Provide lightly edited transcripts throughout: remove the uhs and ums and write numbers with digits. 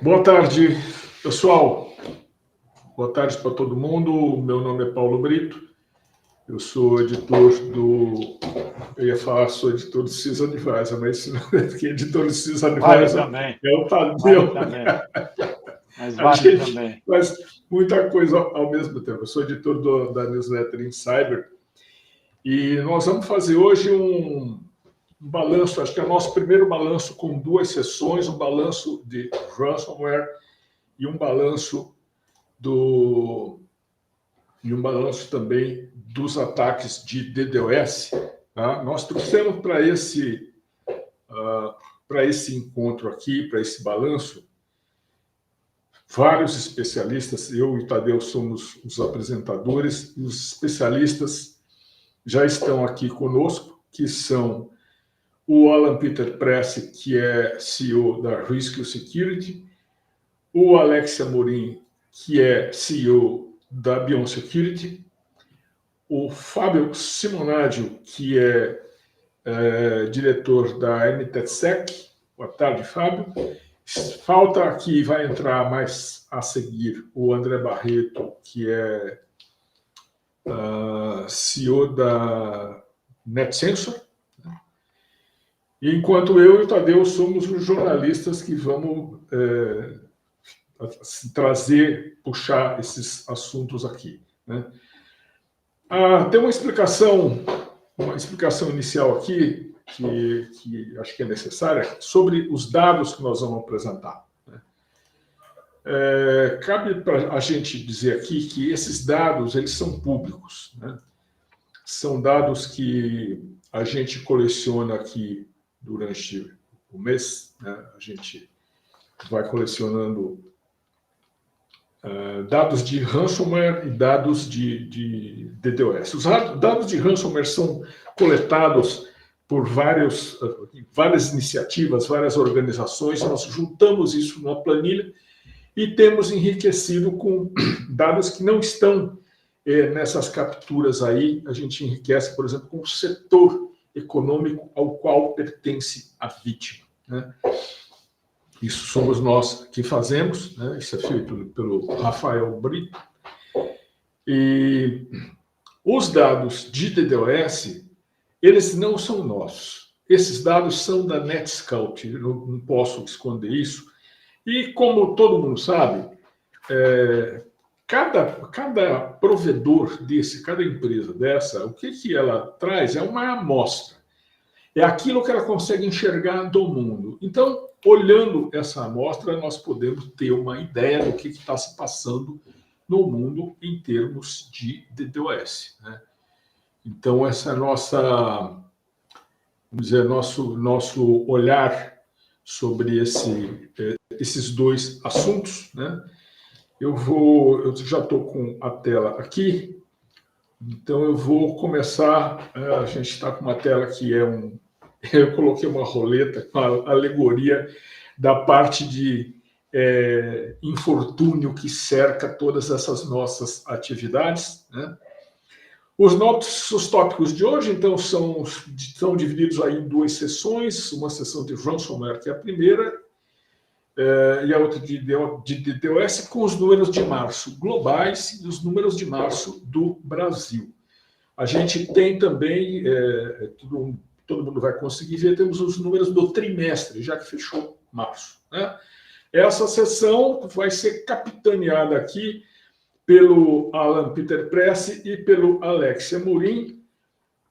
Boa tarde, pessoal. Boa tarde para todo mundo. Meu nome é Paulo Brito. Eu sou editor do... Eu ia falar, sou editor do CIS Advisor, mas que editor do CIS Advisor é o Tadeu. Mas vale também. Faz muita coisa ao mesmo tempo. Eu sou editor da newsletter Insider. E nós vamos fazer hoje um balanço, acho que é o nosso primeiro balanço com duas sessões, um balanço de ransomware e um balanço também dos ataques de DDoS. Tá? Nós trouxemos para esse encontro aqui, para esse balanço, vários especialistas. Eu e o Tadeu somos os apresentadores, e os especialistas já estão aqui conosco, que são o Alan Peter Press, que é CEO da Risco Security, o Alex Amorim, que é CEO da Beyond Security, o Fábio Simonadio, que é diretor da NTSEC. Boa tarde, Fábio. Falta aqui, vai entrar mais a seguir, o André Barreto, que é CEO da NetSensor. E enquanto eu e o Tadeu somos os jornalistas que vamos puxar esses assuntos aqui. Né? Tem uma explicação inicial aqui, que acho que é necessária, sobre os dados que nós vamos apresentar. Né? Cabe para a gente dizer aqui que esses dados eles são públicos. Né? São dados que a gente coleciona aqui durante o mês. Né? A gente vai colecionando dados de ransomware e dados de DDoS. Os dados de ransomware são coletados por várias iniciativas, várias organizações. Nós juntamos isso numa planilha e temos enriquecido com dados que não estão nessas capturas aí. A gente enriquece, por exemplo, com o setor econômico ao qual pertence a vítima. Né? Isso somos nós que fazemos, né? Isso é feito pelo Rafael Brito. E os dados de DDoS, eles não são nossos. Esses dados são da NetScout, eu não posso esconder isso. E como todo mundo sabe, cada provedor desse, cada empresa dessa, o que ela traz é uma amostra. É aquilo que ela consegue enxergar do mundo. Então, olhando essa amostra, nós podemos ter uma ideia do que está se passando no mundo em termos de DDoS. Né? Então, essa é a nossa, vamos dizer, nosso olhar sobre esses dois assuntos. Né? Eu já estou com a tela aqui, então eu vou começar. A gente está com uma tela que eu coloquei uma roleta, uma alegoria da parte de infortúnio que cerca todas essas nossas atividades. Né? Os tópicos de hoje, então, são divididos aí em duas sessões, uma sessão de ransomware, que é a primeira, e a outra de DDoS, com os números de março globais e os números de março do Brasil. A gente tem também, todo mundo vai conseguir ver, temos os números do trimestre, já que fechou março. Né? Essa sessão vai ser capitaneada aqui pelo Alan Peter Press e pelo Alex Amorim,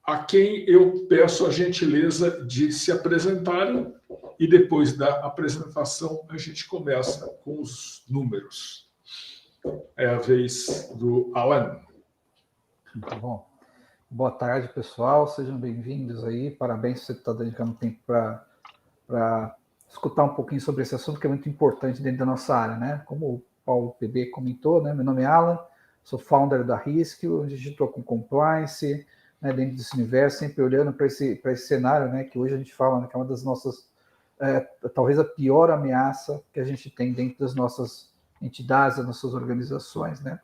a quem eu peço a gentileza de se apresentarem, e depois da apresentação a gente começa com os números. É a vez do Alan. Muito bom. Boa tarde, pessoal. Sejam bem-vindos aí. Parabéns se você está dedicando tempo para escutar um pouquinho sobre esse assunto, que é muito importante dentro da nossa área, né? Como o Paulo PB comentou, né? Meu nome é Alan, sou founder da Risco, onde a gente estou com compliance, né, dentro desse universo, sempre olhando para esse cenário, né, que hoje a gente fala, né, que é uma das nossas, talvez a pior ameaça que a gente tem dentro das nossas entidades, das nossas organizações, né?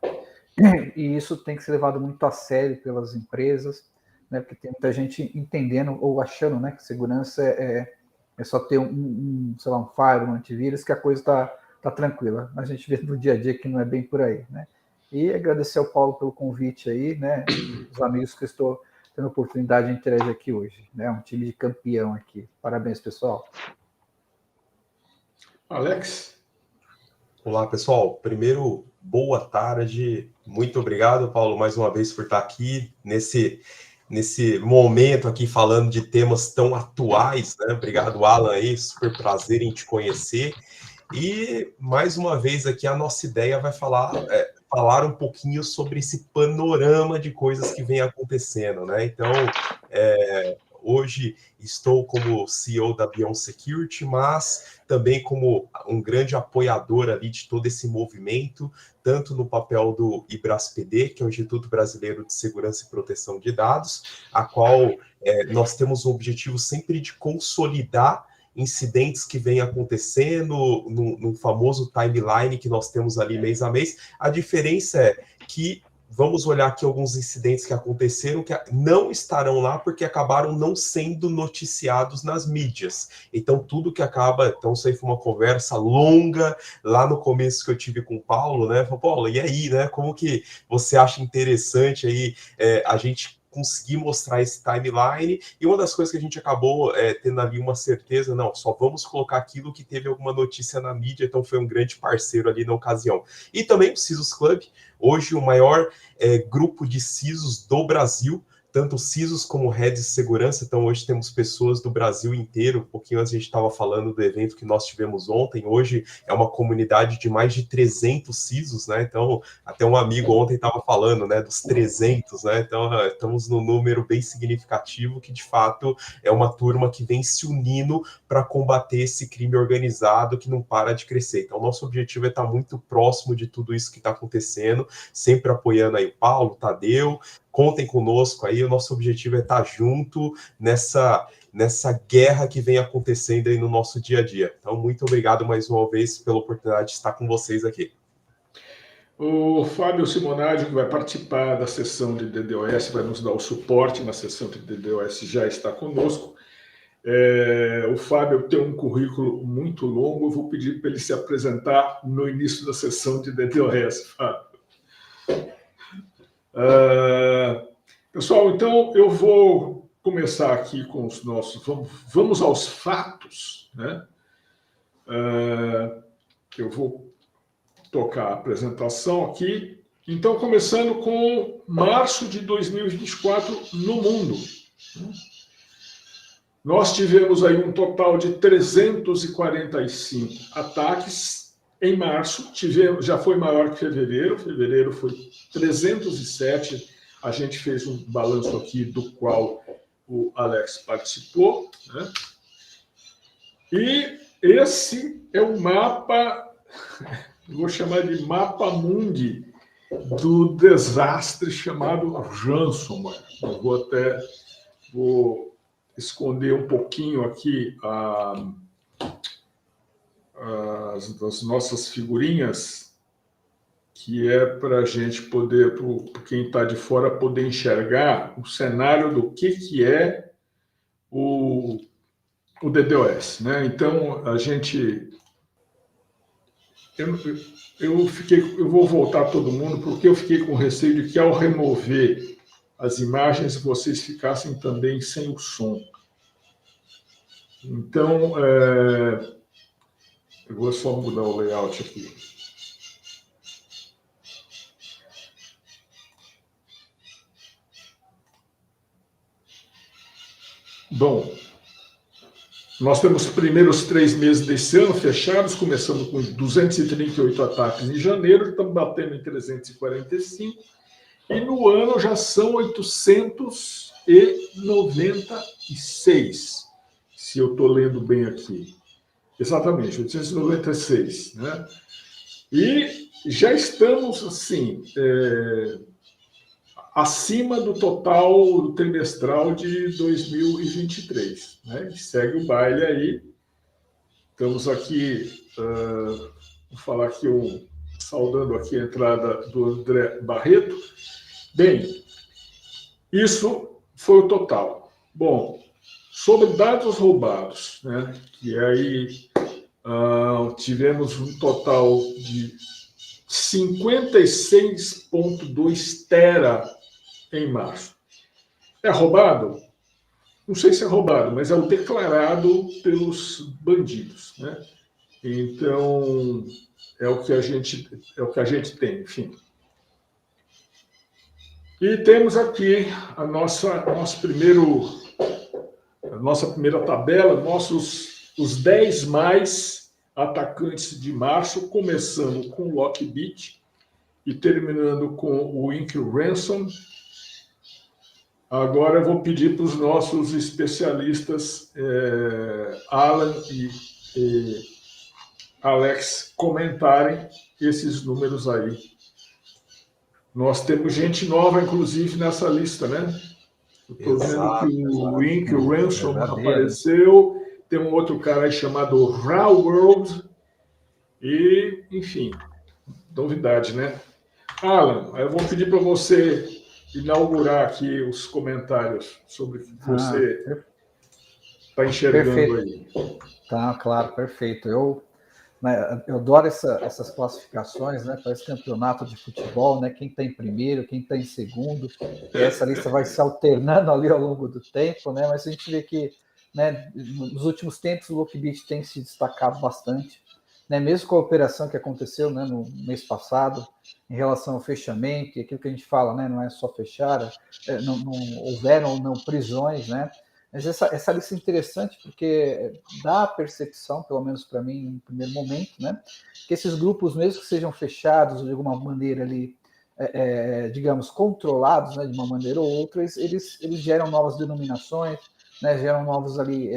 E isso tem que ser levado muito a sério pelas empresas, né, porque tem muita gente entendendo ou achando, né, que segurança é é só ter sei lá, um firewall, um antivírus, que a coisa está tranquila. Mas a gente vê no dia a dia que não é bem por aí, né? E agradecer ao Paulo pelo convite aí, né? Os amigos que eu estou tendo a oportunidade de interagir aqui hoje, né? Um time de campeão aqui. Parabéns, pessoal. Alex? Olá, pessoal. Primeiro, boa tarde. Muito obrigado, Paulo, mais uma vez por estar aqui nesse momento aqui falando de temas tão atuais, né? Obrigado, Alan, aí. Super prazer em te conhecer. E, mais uma vez aqui, a nossa ideia vai falar um pouquinho sobre esse panorama de coisas que vem acontecendo, né? Então, hoje estou como CEO da Beyond Security, mas também como um grande apoiador ali de todo esse movimento, tanto no papel do IBRASPD, que é o Instituto Brasileiro de Segurança e Proteção de Dados, a qual nós temos o objetivo sempre de consolidar incidentes que vêm acontecendo no famoso timeline que nós temos ali mês a mês. A diferença é que vamos olhar aqui alguns incidentes que aconteceram que não estarão lá porque acabaram não sendo noticiados nas mídias. Então, tudo que acaba... Então, isso aí foi uma conversa longa lá no começo que eu tive com o Paulo, né? Falei, Paulo, e aí, né? Como que você acha interessante aí a gente conseguir mostrar esse timeline? E uma das coisas que a gente acabou tendo ali uma certeza, não, só vamos colocar aquilo que teve alguma notícia na mídia, então foi um grande parceiro ali na ocasião. E também o CISOs Club, hoje o maior grupo de CISOs do Brasil, tanto CISOs como heads de segurança. Então hoje temos pessoas do Brasil inteiro. Um pouquinho antes a gente estava falando do evento que nós tivemos ontem. Hoje é uma comunidade de mais de 300 CISOs, né? Então até um amigo ontem estava falando, né, dos 300, né? Então estamos num número bem significativo que de fato é uma turma que vem se unindo para combater esse crime organizado que não para de crescer. Então nosso objetivo é estar muito próximo de tudo isso que está acontecendo, sempre apoiando aí o Paulo, o Tadeu. Contem conosco aí, o nosso objetivo é estar junto nessa guerra que vem acontecendo aí no nosso dia a dia. Então, muito obrigado mais uma vez pela oportunidade de estar com vocês aqui. O Fábio Simonadio, que vai participar da sessão de DDoS, vai nos dar o suporte na sessão de DDoS, já está conosco. O Fábio tem um currículo muito longo, eu vou pedir para ele se apresentar no início da sessão de DDoS, Fábio. Pessoal, então eu vou começar aqui com os nossos... Vamos aos fatos, né? Eu vou tocar a apresentação aqui. Então, começando com março de 2024 no mundo. Nós tivemos aí um total de 345 ataques. Em março, já foi maior que fevereiro. Fevereiro foi 307. A gente fez um balanço aqui do qual o Alex participou, né? E esse é o mapa, vou chamar de mapa mundi do desastre chamado ransomware. Eu vou esconder um pouquinho aqui as nossas figurinhas, que é para a gente poder, para quem está de fora, poder enxergar o cenário do que é o DDoS, né? Então, a gente... Eu vou voltar todo mundo, porque eu fiquei com receio de que, ao remover as imagens, vocês ficassem também sem o som. Então, eu vou só mudar o layout aqui. Bom, nós temos os primeiros 3 meses desse ano fechados, começando com 238 ataques em janeiro, estamos batendo em 345, e no ano já são 896, se eu estou lendo bem aqui. Exatamente, 896, né? E já estamos, assim, acima do total trimestral de 2023, né? Segue o baile aí. Estamos aqui, vou falar aqui, saudando aqui a entrada do André Barreto. Bem, isso foi o total. Bom, Sobre dados roubados, né? Que aí tivemos um total de 56,2 tera em março. É roubado? Não sei se é roubado, mas é o declarado pelos bandidos, né? Então, é o que a gente tem, enfim. E temos aqui a nossa primeira tabela, os 10 mais atacantes de março, começando com o Lockbit e terminando com o Ink Ransom. Agora eu vou pedir para os nossos especialistas, Alan e Alex, comentarem esses números aí. Nós temos gente nova, inclusive, nessa lista, né? Estou vendo que o Ink Ransom apareceu, tem um outro cara aí chamado Raw World, e, enfim, novidade, né? Alan, eu vou pedir para você inaugurar aqui os comentários sobre o que você está enxergando aí. Tá, claro, perfeito. Eu adoro essas classificações, né? Parece campeonato de futebol, né? Quem está em primeiro, quem está em segundo. E essa lista vai se alternando ali ao longo do tempo, né? Mas a gente vê que, né, nos últimos tempos o Lockbit tem se destacado bastante, né? Mesmo com a operação que aconteceu, né, no mês passado, em relação ao fechamento, e aquilo que a gente fala, né? Não é só fechar, não houveram ou não prisões, né? Mas essa lista é interessante porque dá a percepção, pelo menos para mim, no primeiro momento, né, que esses grupos, mesmo que sejam fechados de alguma maneira ali, digamos, controlados, né, de uma maneira ou outra, eles geram novas denominações, né, geram novos ali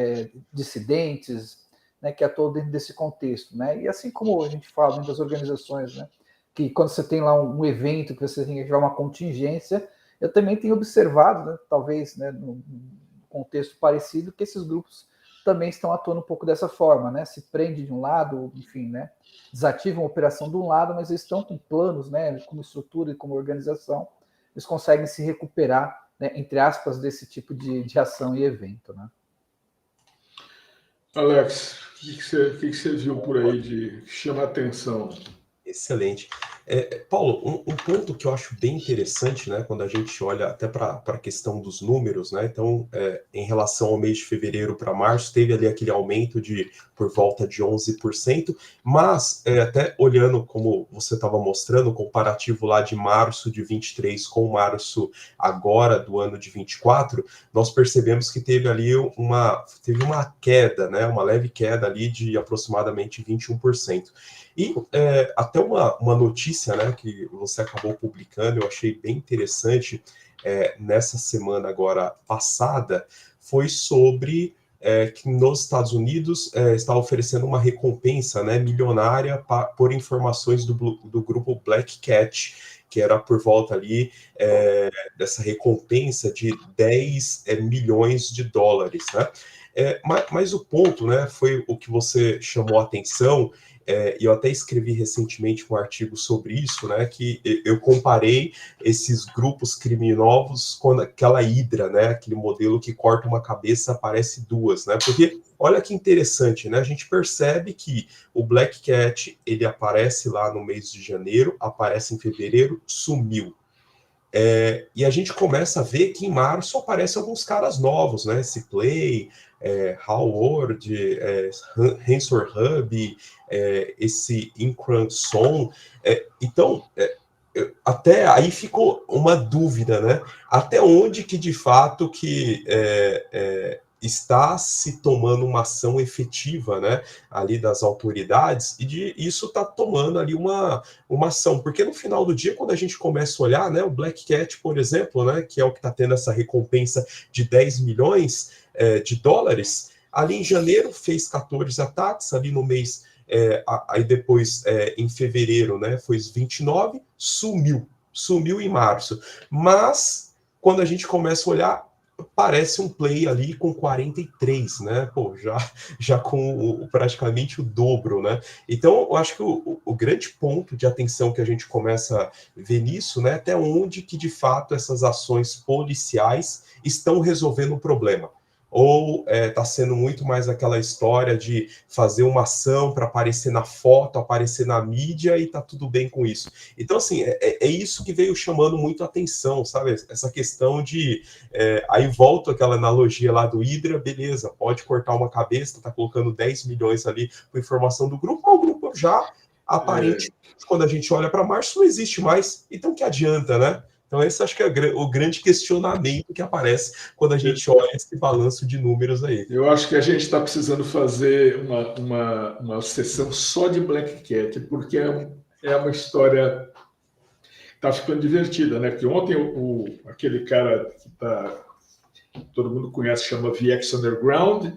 dissidentes, né, que atuam dentro desse contexto, né, e assim como a gente fala dentro das organizações, né, que quando você tem lá um evento que você tem que tirar uma contingência, eu também tenho observado, né, talvez, né, no contexto parecido, que esses grupos também estão atuando um pouco dessa forma, né? Se prende de um lado, enfim, né? Desativam a operação de um lado, mas eles estão com planos, né? Como estrutura e como organização, eles conseguem se recuperar, né? Entre aspas, desse tipo de ação e evento, né? Alex, o que você viu por aí que chama a atenção? Excelente. Paulo, um ponto que eu acho bem interessante, né, quando a gente olha até para a questão dos números, né, então, em relação ao mês de fevereiro para março, teve ali aquele aumento por volta de 11%, mas até olhando como você estava mostrando, o comparativo lá de março de 23 com março agora do ano de 24, nós percebemos que teve ali uma queda, né, uma leve queda ali de aproximadamente 21%. E até uma notícia, né, que você acabou publicando, eu achei bem interessante nessa semana agora passada, foi sobre que nos Estados Unidos está oferecendo uma recompensa, né, milionária por informações do grupo Black Cat, que era por volta ali dessa recompensa de 10 milhões de dólares, né? Mas o ponto, né, foi o que você chamou a atenção, e eu até escrevi recentemente um artigo sobre isso, né, que eu comparei esses grupos criminosos com aquela hidra, né, aquele modelo que corta uma cabeça, aparece duas, né, porque olha que interessante, né, a gente percebe que o Black Cat, ele aparece lá no mês de janeiro, aparece em fevereiro, sumiu. E a gente começa a ver que em março aparecem alguns caras novos, né? Ciplay, Howard, Hansor Hub, esse Incranson. Então, até aí ficou uma dúvida, né? Até onde que de fato que está se tomando uma ação efetiva, né, ali das autoridades, e isso está tomando ali uma ação, porque no final do dia, quando a gente começa a olhar, né, o Black Cat, por exemplo, né, que é o que está tendo essa recompensa de 10 milhões de dólares, ali em janeiro fez 14 ataques, ali no mês, aí depois em fevereiro, né, foi 29, sumiu em março, mas quando a gente começa a olhar, parece um play ali com 43, né? Pô, já com praticamente o dobro, né? Então, eu acho que o grande ponto de atenção que a gente começa a ver nisso, né? Até onde que, de fato, essas ações policiais estão resolvendo o problema. ou está sendo muito mais aquela história de fazer uma ação para aparecer na foto, aparecer na mídia e tá tudo bem com isso. Então, assim, é isso que veio chamando muito a atenção, sabe? Essa questão de... aí volta aquela analogia lá do Hydra, beleza, pode cortar uma cabeça, tá colocando 10 milhões ali com informação do grupo, mas o grupo já, aparentemente, quando a gente olha para março, não existe mais. Então, que adianta, né? Então, esse acho que é o grande questionamento que aparece quando a gente olha esse balanço de números aí. Eu acho que a gente está precisando fazer uma sessão só de Black Cat, porque é uma história que está ficando divertida, né? Porque ontem aquele cara que todo mundo conhece, chama VX Underground,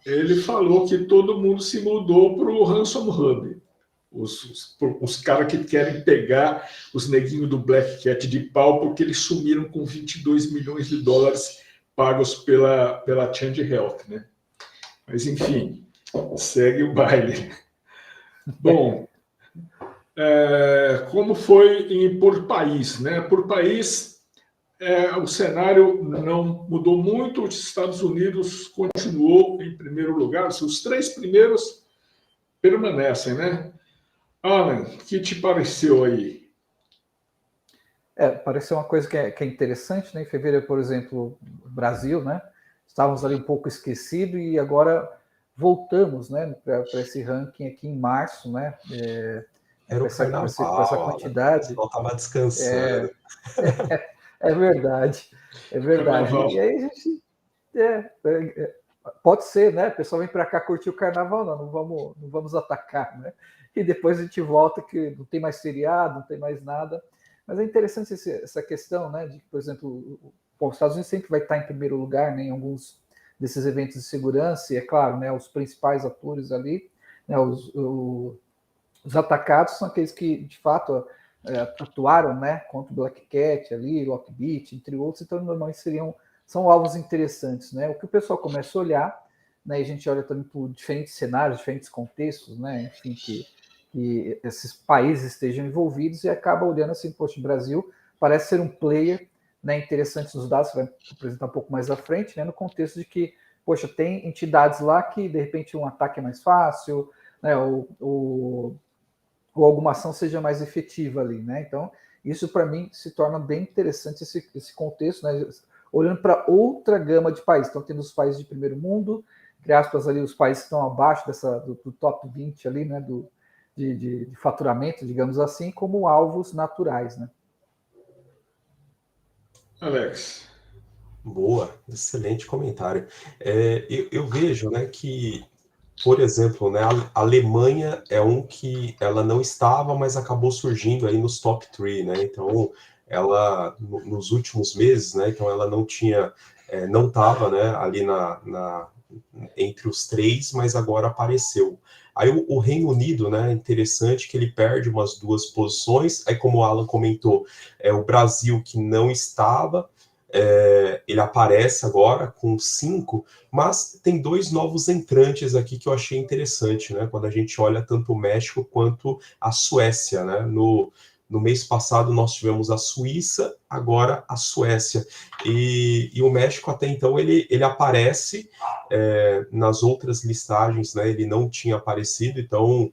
ele falou que todo mundo se mudou para o Ransom Hub. Os caras que querem pegar os neguinhos do Black Cat de pau porque eles sumiram com 22 milhões de dólares pagos pela Change Health, né? Mas, enfim, segue o baile. Bom, como foi por país, né? Por país, o cenário não mudou muito. Os Estados Unidos continuou em primeiro lugar. Os 3 primeiros permanecem, né? Alan, o que te pareceu aí? Pareceu uma coisa que é interessante, né? Em fevereiro, por exemplo, o Brasil, né? Estávamos ali um pouco esquecidos e agora voltamos, né? Para esse ranking aqui em março, né? Era o carnaval, com essa quantidade. O estava descansando. É verdade, é verdade. Carnaval. E aí a gente... pode ser, né? O pessoal vem para cá curtir o carnaval, não vamos atacar, né? E depois a gente volta que não tem mais feriado, não tem mais nada. Mas é interessante essa questão, né? De que, por exemplo, os Estados Unidos sempre vai estar em primeiro lugar, né, em alguns desses eventos de segurança, e é claro, né, os principais atores ali, né, os atacados são aqueles que, de fato, atuaram, né, contra o Black Cat ali, Lockbit, entre outros, então normalmente são alvos interessantes, né? O que o pessoal começa a olhar, né, e a gente olha também por diferentes cenários, diferentes contextos, né, enfim, que esses países estejam envolvidos e acaba olhando assim, poxa, o Brasil parece ser um player, né, interessante nos dados, vai apresentar um pouco mais à frente, né, no contexto de que, poxa, tem entidades lá que de repente um ataque é mais fácil, né, ou alguma ação seja mais efetiva ali, né? Então, isso para mim se torna bem interessante esse contexto, né? Olhando para outra gama de países. Então, tendo os países de primeiro mundo, entre aspas, ali, os países que estão abaixo do top 20 ali, né? De faturamento, digamos assim, como alvos naturais, né? Alex. Boa, excelente comentário. Eu vejo, né, que, por exemplo, né, a Alemanha é um que ela não estava, mas acabou surgindo aí nos top 3, né? Então, ela nos últimos meses, né? Então, ela não tinha, não estava, né, ali entre os 3, mas agora apareceu. Aí o Reino Unido, né, interessante que ele perde umas 2 posições. Aí, como o Alan comentou, o Brasil que não estava, ele aparece agora com 5, mas tem 2 novos entrantes aqui que eu achei interessante, né? Quando a gente olha tanto o México quanto a Suécia, né? No mês passado nós tivemos a Suíça, agora a Suécia. E o México até então ele aparece nas outras listagens, né? Ele não tinha aparecido, então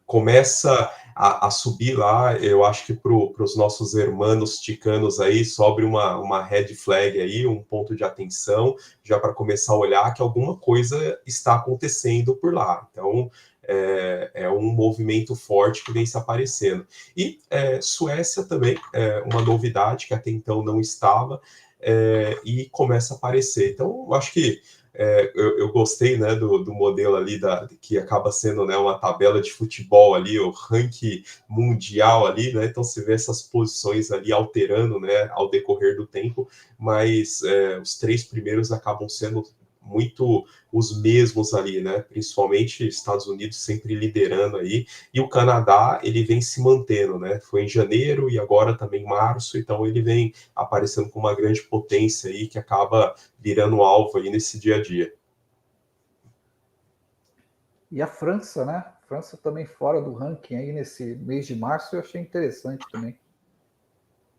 começa a subir lá. Eu acho que para os nossos hermanos ticanos aí sobe uma red flag aí, um ponto de atenção, já para começar a olhar que alguma coisa está acontecendo por lá. Então, é um movimento forte que vem se aparecendo. E Suécia também é uma novidade que até então não estava, e começa a aparecer. Então, eu acho que eu gostei, né, do modelo ali que acaba sendo, né, uma tabela de futebol ali, o ranking mundial ali, né? Então você vê essas posições ali alterando, né, ao decorrer do tempo, mas os 3 primeiros acabam sendo muito os mesmos ali, né? Principalmente Estados Unidos sempre liderando aí, e o Canadá ele vem se mantendo, né? Foi em janeiro e agora também em março, então ele vem aparecendo com uma grande potência aí que acaba virando alvo aí nesse dia a dia. E a França, né? A França também fora do ranking aí nesse mês de março, eu achei interessante também.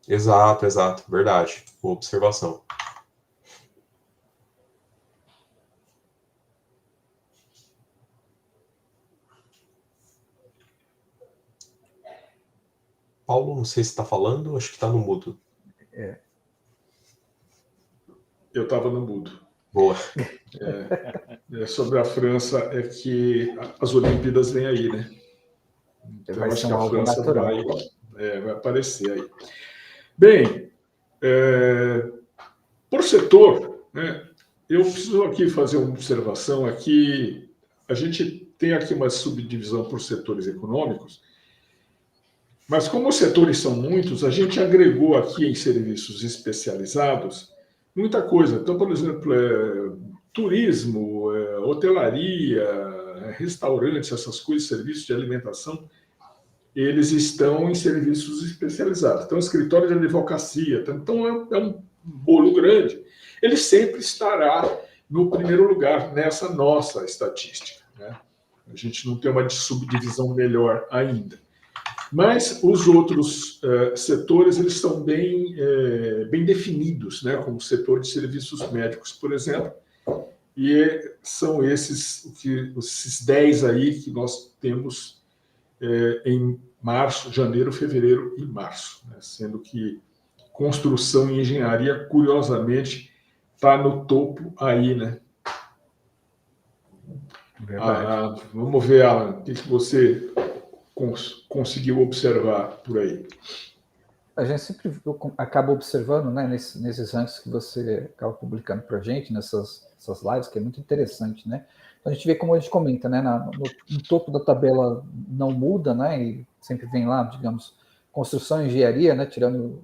Exato, verdade. Boa observação. Paulo, não sei se está falando, acho que está no mudo. Eu estava no mudo. Boa. Sobre a França, é que as Olimpíadas vêm aí, né? Então, Vai acho ser que a algo França natural. vai aparecer aí. Bem, por setor, né, eu preciso aqui fazer uma observação aqui. A gente tem aqui uma subdivisão por setores econômicos, mas como os setores são muitos, a gente agregou aqui em serviços especializados muita coisa. Então, por exemplo, turismo, hotelaria, restaurantes, essas coisas, serviços de alimentação, eles estão em serviços especializados. Então, escritório de advocacia, então é um bolo grande. Ele sempre estará no primeiro lugar nessa nossa estatística, né? A gente não tem uma subdivisão melhor ainda. Mas os outros setores, eles estão bem definidos, né? Como o setor de serviços médicos, por exemplo, e são esses 10 aí que nós temos em março, janeiro, fevereiro e março, né? Sendo que construção e engenharia, curiosamente, está no topo aí, né? Verdade. Vamos ver, Alan, o que você conseguiu observar por aí? A gente sempre acaba observando, né, nesses rankings que você acaba publicando para a gente, nessas lives, que é muito interessante, né? Então a gente vê, como a gente comenta, né, no topo da tabela não muda, né, e sempre vem lá, digamos, construção e engenharia, né, tirando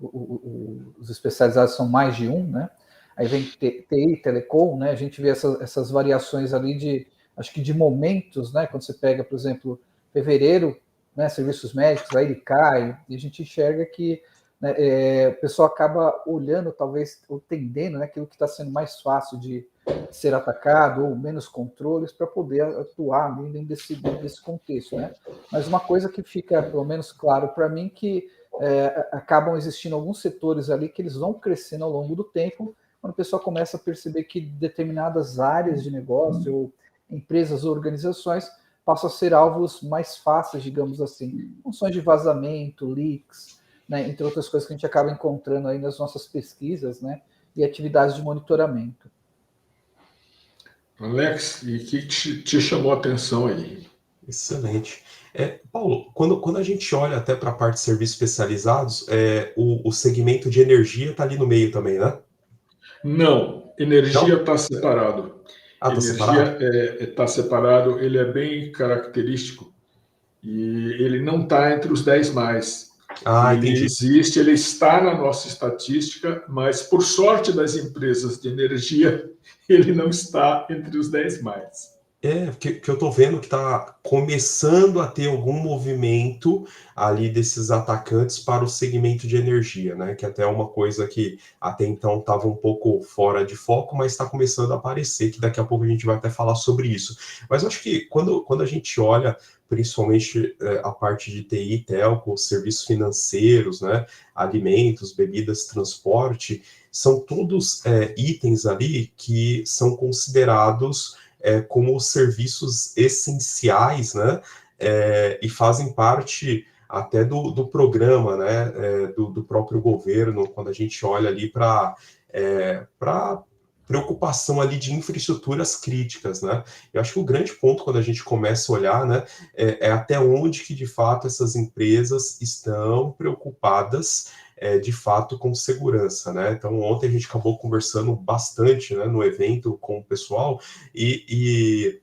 os especializados são mais de um, né? Aí vem TI, telecom, né? A gente vê essas variações ali acho que de momentos, né? Quando você pega, por exemplo, fevereiro, né, serviços médicos, aí ele cai, e a gente enxerga que, né, o pessoal acaba olhando, talvez, ou tendendo, né, aquilo que está sendo mais fácil de ser atacado, ou menos controles, para poder atuar ali dentro desse contexto, né? Mas uma coisa que fica, pelo menos, claro para mim, que acabam existindo alguns setores ali que eles vão crescendo ao longo do tempo, quando o pessoal começa a perceber que determinadas áreas de negócio, ou empresas ou organizações, passam a ser alvos mais fáceis, digamos assim, funções de vazamento, leaks, né, entre outras coisas que a gente acaba encontrando aí nas nossas pesquisas, né, e atividades de monitoramento. Alex, e o que te chamou a atenção aí? Excelente. Paulo, quando a gente olha até para a parte de serviços especializados, o segmento de energia está ali no meio também, né? Não, energia está separado. Ah, está Energia separado? está separado, ele é bem característico e ele não está entre os 10 mais. Ah, Ele entendi. existe, ele está na nossa estatística, mas por sorte das empresas de energia, ele não está entre os 10 mais. Que eu tô vendo que tá começando a ter algum movimento ali desses atacantes para o segmento de energia, né? Que até é uma coisa que até então estava um pouco fora de foco, mas está começando a aparecer, que daqui a pouco a gente vai até falar sobre isso. Mas eu acho que quando a gente olha principalmente a parte de TI, telco, serviços financeiros, né? Alimentos, bebidas, transporte, são todos itens ali que são considerados como serviços essenciais, né, e fazem parte até do programa, né, do próprio governo, quando a gente olha ali para preocupação ali de infraestruturas críticas, né? Eu acho que o grande ponto quando a gente começa a olhar, né, é até onde que de fato essas empresas estão preocupadas de fato com segurança, né? Então ontem a gente acabou conversando bastante, né, no evento com o pessoal e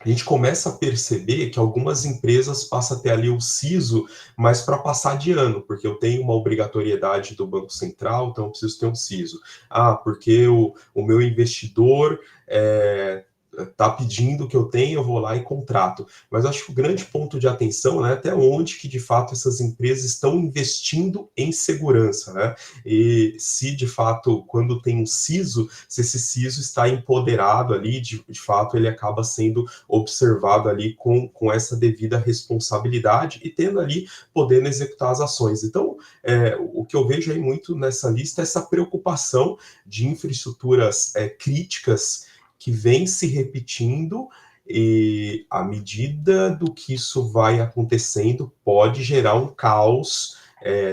a gente começa a perceber que algumas empresas passam a ter ali o CISO, mas para passar de ano, porque eu tenho uma obrigatoriedade do Banco Central, então eu preciso ter um CISO. Porque o meu investidor está pedindo que eu tenha, eu vou lá e contrato. Mas acho que o grande ponto de atenção, né, até onde que de fato essas empresas estão investindo em segurança, né? E se de fato, quando tem um CISO, se esse CISO está empoderado ali, de fato ele acaba sendo observado ali com essa devida responsabilidade e tendo ali, podendo executar as ações. Então, o que eu vejo aí muito nessa lista é essa preocupação de infraestruturas críticas que vem se repetindo e à medida do que isso vai acontecendo, pode gerar um caos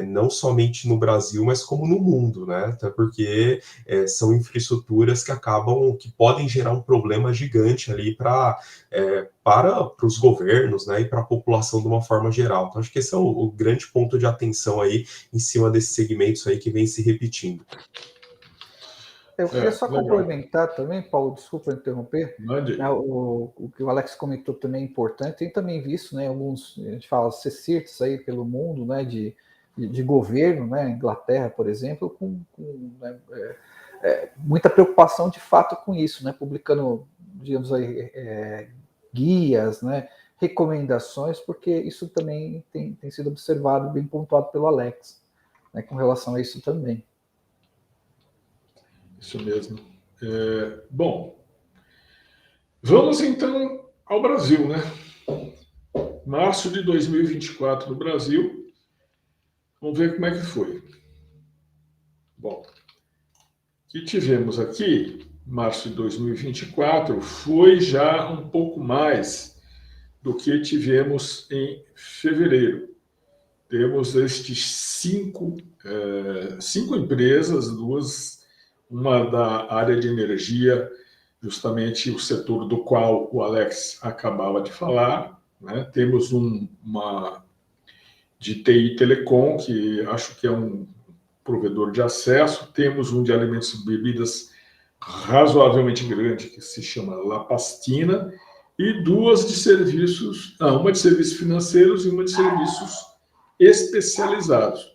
não somente no Brasil, mas como no mundo, né? Até porque são infraestruturas que podem gerar um problema gigante ali para os governos, né, e para a população de uma forma geral. Então, acho que esse é o grande ponto de atenção aí em cima desses segmentos aí que vem se repetindo. Eu queria só complementar também, Paulo, desculpa interromper. O que o Alex comentou também é importante. Tem também visto, né, alguns, a gente fala CSIRTs aí pelo mundo, né, de governo, né, Inglaterra, por exemplo, com né, muita preocupação de fato com isso, né, publicando, digamos aí, guias, né, recomendações, porque isso também tem sido observado, bem pontuado pelo Alex, né, com relação a isso também. Isso mesmo. Bom, vamos então ao Brasil, né? Março de 2024 no Brasil. Vamos ver como é que foi. Bom, o que tivemos aqui, março de 2024, foi já um pouco mais do que tivemos em fevereiro. Temos estes cinco empresas, uma da área de energia, justamente o setor do qual o Alex acabava de falar, né? Temos uma de TI Telecom, que acho que é um provedor de acesso, temos um de alimentos e bebidas razoavelmente grande, que se chama La Pastina, e duas de serviços, uma de serviços financeiros e uma de serviços especializados.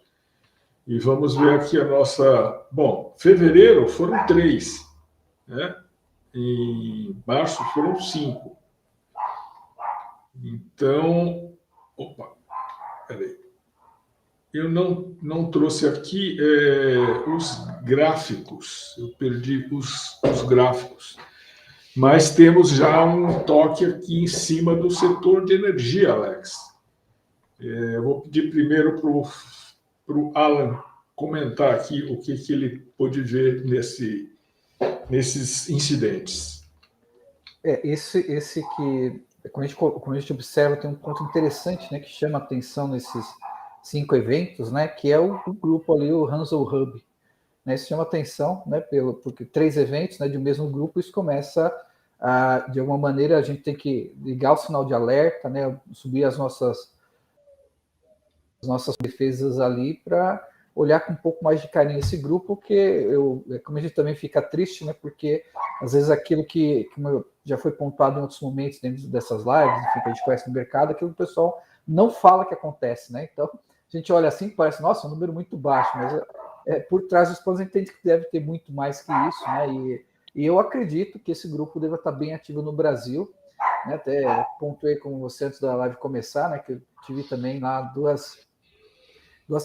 E vamos ver aqui a nossa... Bom, fevereiro foram 3, né? Em março foram 5. Então... Opa, peraí. Eu não trouxe aqui os gráficos. Eu perdi os gráficos. Mas temos já um toque aqui em cima do setor de energia, Alex. Eu vou pedir primeiro para o Alan comentar aqui o que ele pôde ver nesses incidentes. Esse que, como a gente observa, tem um ponto interessante, né, que chama atenção nesses 5 eventos, né, que é o grupo ali, o Hansel Hub. Né, isso chama atenção, né, porque 3 eventos, né, de um mesmo grupo, isso começa de alguma maneira, a gente tem que ligar o sinal de alerta, né, subir as nossas defesas ali para olhar com um pouco mais de carinho esse grupo, porque como a gente também fica triste, né, porque às vezes aquilo que já foi pontuado em outros momentos dentro dessas lives, enfim, que a gente conhece no mercado, aquilo que o pessoal não fala que acontece, né? Então, a gente olha assim, parece, nossa, um número muito baixo, mas por trás dos planos a gente entende que deve ter muito mais que isso, né? E eu acredito que esse grupo deva estar bem ativo no Brasil, né? Até pontuei com você antes da live começar, né? Que eu tive também lá duas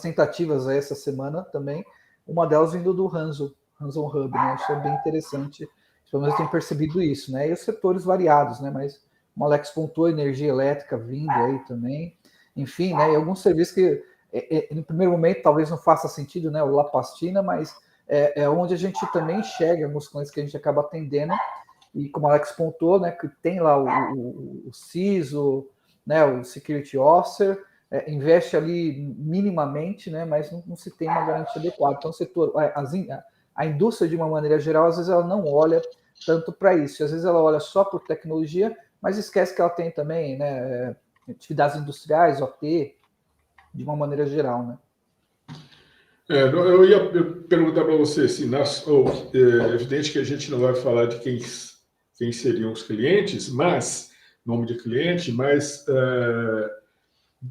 tentativas essa semana também, uma delas vindo do Hansel Hub, né? Achei bem interessante, pelo menos eu tenho percebido isso, né? E os setores variados, né? Mas o Alex pontuou energia elétrica vindo aí também, enfim, né? E alguns serviços que no primeiro momento talvez não faça sentido, né? O La Pastina, mas é onde a gente também enxerga alguns clientes que a gente acaba atendendo, e como o Alex pontuou, né? Que tem lá o CISO, né? O Security Officer, investe ali minimamente, né? Mas não se tem uma garantia adequada. Então, o setor, a indústria, de uma maneira geral, às vezes ela não olha tanto para isso. Às vezes ela olha só por tecnologia, mas esquece que ela tem também, né, atividades industriais, OT, de uma maneira geral, né? Eu ia perguntar para você, assim, é evidente que a gente não vai falar de quem seriam os clientes, nome de cliente, mas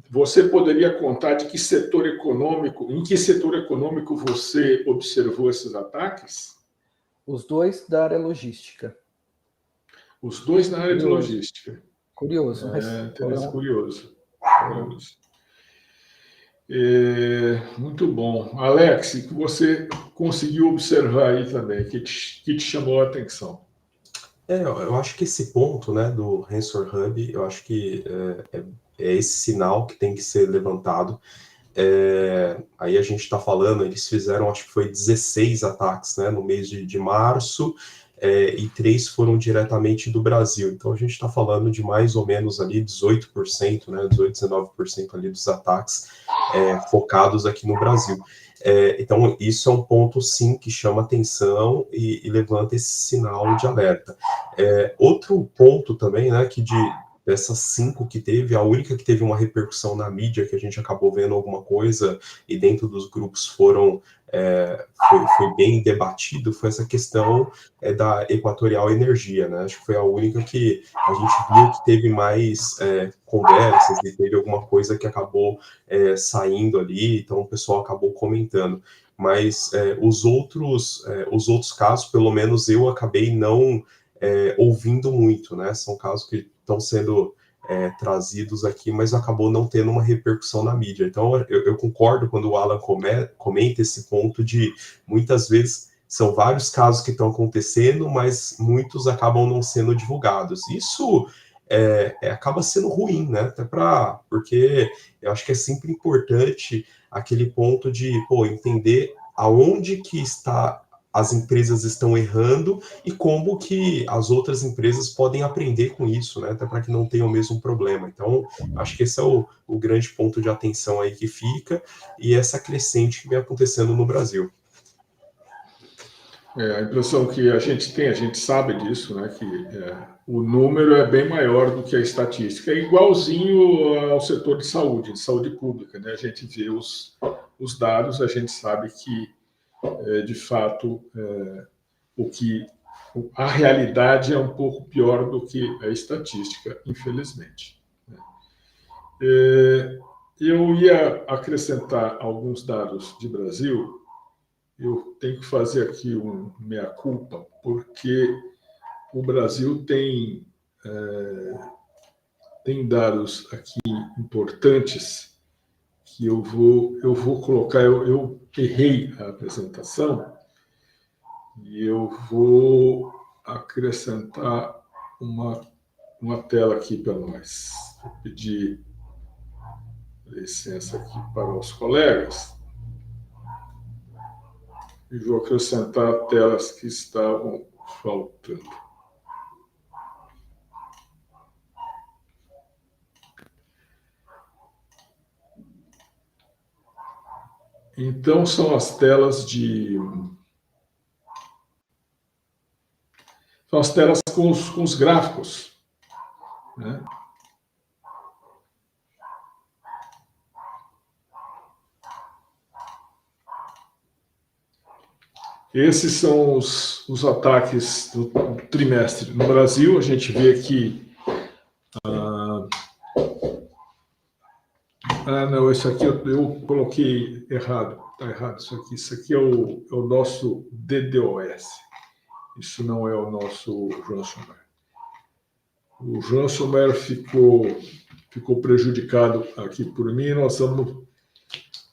você poderia contar em que setor econômico você observou esses ataques? Os 2 da área logística. Os 2 na área de logística. Curioso. Curioso. Muito bom. Alex, o que você conseguiu observar aí também, que te chamou a atenção? Eu acho que esse ponto, né, do Hansel Hub, eu acho que é esse sinal que tem que ser levantado. Aí a gente está falando, eles fizeram, acho que foi 16 ataques, né, no mês de março, e 3 foram diretamente do Brasil. Então a gente está falando de mais ou menos ali 18%, né, 18, 19% ali dos ataques focados aqui no Brasil. Então isso é um ponto sim que chama atenção e levanta esse sinal de alerta. Outro ponto também, né, que dessas 5 que teve, a única que teve uma repercussão na mídia, que a gente acabou vendo alguma coisa e dentro dos grupos foi bem debatido, foi essa questão da Equatorial Energia, né? Acho que foi a única que a gente viu que teve mais conversas e teve alguma coisa que acabou saindo ali, então o pessoal acabou comentando. Mas os outros casos, pelo menos eu acabei não ouvindo muito, né? São casos que estão sendo trazidos aqui, mas acabou não tendo uma repercussão na mídia. Então, eu concordo quando o Alan comenta esse ponto de, muitas vezes, são vários casos que estão acontecendo, mas muitos acabam não sendo divulgados. Isso acaba sendo ruim, né? Até porque eu acho que é sempre importante aquele ponto de entender aonde que as empresas estão errando e como que as outras empresas podem aprender com isso, né? Até para que não tenham o mesmo problema. Então, acho que esse é o grande ponto de atenção aí que fica e essa crescente que vem acontecendo no Brasil. A impressão que a gente tem, a gente sabe disso, né? Que o número é bem maior do que a estatística. É igualzinho ao setor de saúde pública, né? A gente vê os dados, a gente sabe que de fato, a realidade é um pouco pior do que a estatística, infelizmente. Eu ia acrescentar alguns dados de Brasil. Eu tenho que fazer aqui um meia-culpa, porque o Brasil tem dados aqui importantes que eu vou colocar. Eu errei a apresentação, e eu vou acrescentar uma tela aqui para nós. Vou pedir licença aqui para os colegas e vou acrescentar telas que estavam faltando. Então, são as telas São as telas com os gráficos, né? Esses são os ataques do trimestre. No Brasil, a gente vê que... não, isso aqui eu coloquei errado. Está errado isso aqui. Isso aqui é o nosso DDoS. Isso não é o nosso ransomware. O ransomware ficou prejudicado aqui por mim. Nós vamos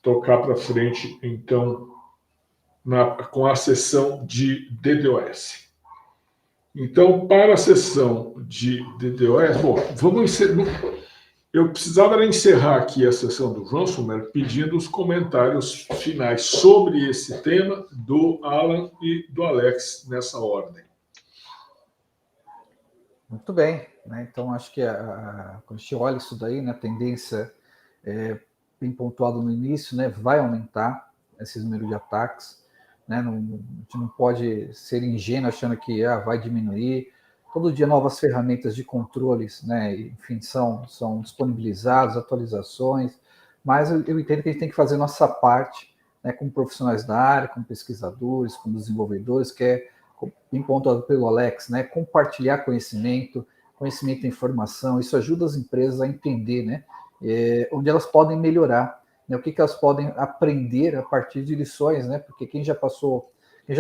tocar para frente, então, com a seção de DDoS. Então, para a seção de DDoS, eu precisava encerrar aqui a seção do ransomware pedindo os comentários finais sobre esse tema do Alan e do Alex, nessa ordem. Muito bem, né? Então acho que quando a gente olha isso daí, né, a tendência bem pontuado no início, né, vai aumentar esse número de ataques, né? A gente não pode ser ingênuo achando que vai diminuir. Todo dia novas ferramentas de controles, né, enfim, são disponibilizadas, atualizações, mas eu entendo que a gente tem que fazer nossa parte, né, como profissionais da área, como pesquisadores, como desenvolvedores, que é bem pontuado pelo Alex, né, compartilhar conhecimento e informação. Isso ajuda as empresas a entender, né, onde elas podem melhorar, né, o que elas podem aprender a partir de lições, né, porque quem já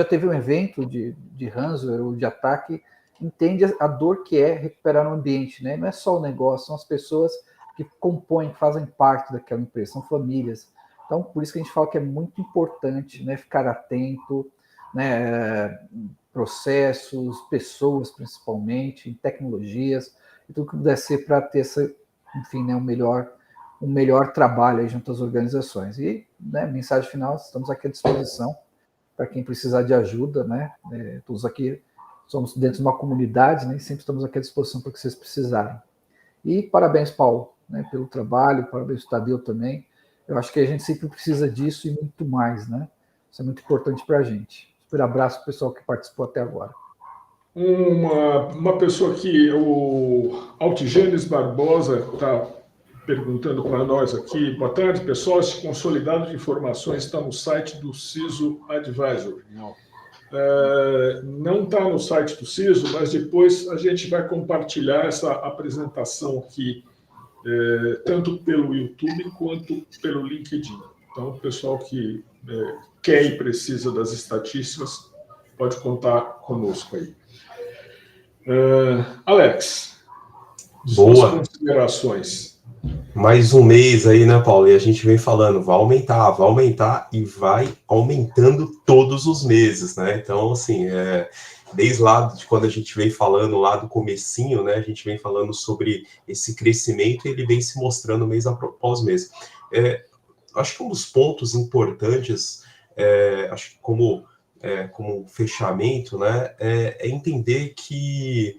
teve um evento de ransomware ou de ataque, entende a dor que é recuperar um ambiente, né? Não é só o negócio, são as pessoas que compõem, fazem parte daquela empresa, são famílias. Então, por isso que a gente fala que é muito importante, né, ficar atento, né, processos, pessoas principalmente, tecnologias, e tudo que puder ser para ter enfim, né, um melhor trabalho aí junto às organizações. E, né, mensagem final, estamos aqui à disposição para quem precisar de ajuda, né? Todos aqui somos dentro de uma comunidade, nem sempre estamos aqui à disposição para o que vocês precisarem. E parabéns, Paulo, né, pelo trabalho, parabéns, Tadeu também. Eu acho que a gente sempre precisa disso e muito mais, né? Isso é muito importante para a gente. Super abraço para o pessoal que participou até agora. Uma pessoa aqui, o Altigenes Barbosa, está perguntando para nós aqui. Boa tarde, pessoal. Esse consolidado de informações está no site do CISO Advisor. Não está no site do CISO, mas depois a gente vai compartilhar essa apresentação aqui, tanto pelo YouTube quanto pelo LinkedIn. Então, o pessoal que quer e precisa das estatísticas pode contar conosco aí. Alex, suas considerações. Mais um mês aí, né, Paulo? E a gente vem falando, vai aumentar e vai aumentando todos os meses, né? Então, assim, desde lá de quando a gente vem falando lá do comecinho, né, a gente vem falando sobre esse crescimento e ele vem se mostrando mês após mês. Acho que um dos pontos importantes, acho que como fechamento, né, é entender que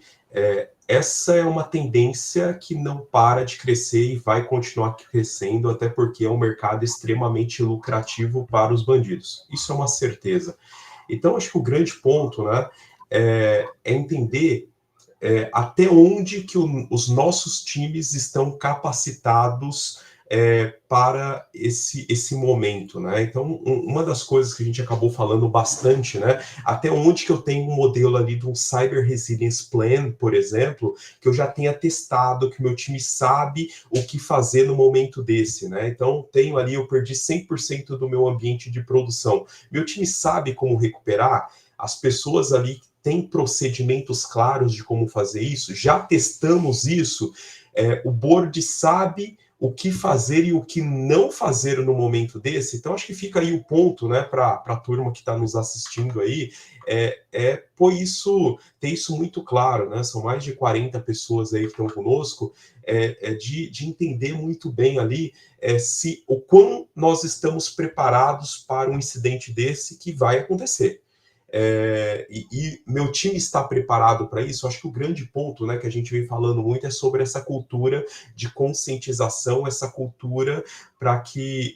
essa é uma tendência que não para de crescer e vai continuar crescendo, até porque é um mercado extremamente lucrativo para os bandidos. Isso é uma certeza. Então, acho que o grande ponto, né, é entender até onde que os nossos times estão capacitados para esse momento, né? Então, uma das coisas que a gente acabou falando bastante, né? Até onde que eu tenho um modelo ali de um Cyber Resilience Plan, por exemplo, que eu já tenha testado, que meu time sabe o que fazer no momento desse, né? Então, tenho ali, eu perdi 100% do meu ambiente de produção. Meu time sabe como recuperar, as pessoas ali têm procedimentos claros de como fazer isso, já testamos isso, o board sabe o que fazer e o que não fazer no momento desse. Então, acho que fica aí o ponto, né, para a turma que está nos assistindo aí, ter isso muito claro, né? São mais de 40 pessoas aí que estão conosco, de entender muito bem ali o quão nós estamos preparados para um incidente desse que vai acontecer. E meu time está preparado para isso. Acho que o grande ponto, né, que a gente vem falando muito é sobre essa cultura de conscientização, essa cultura para que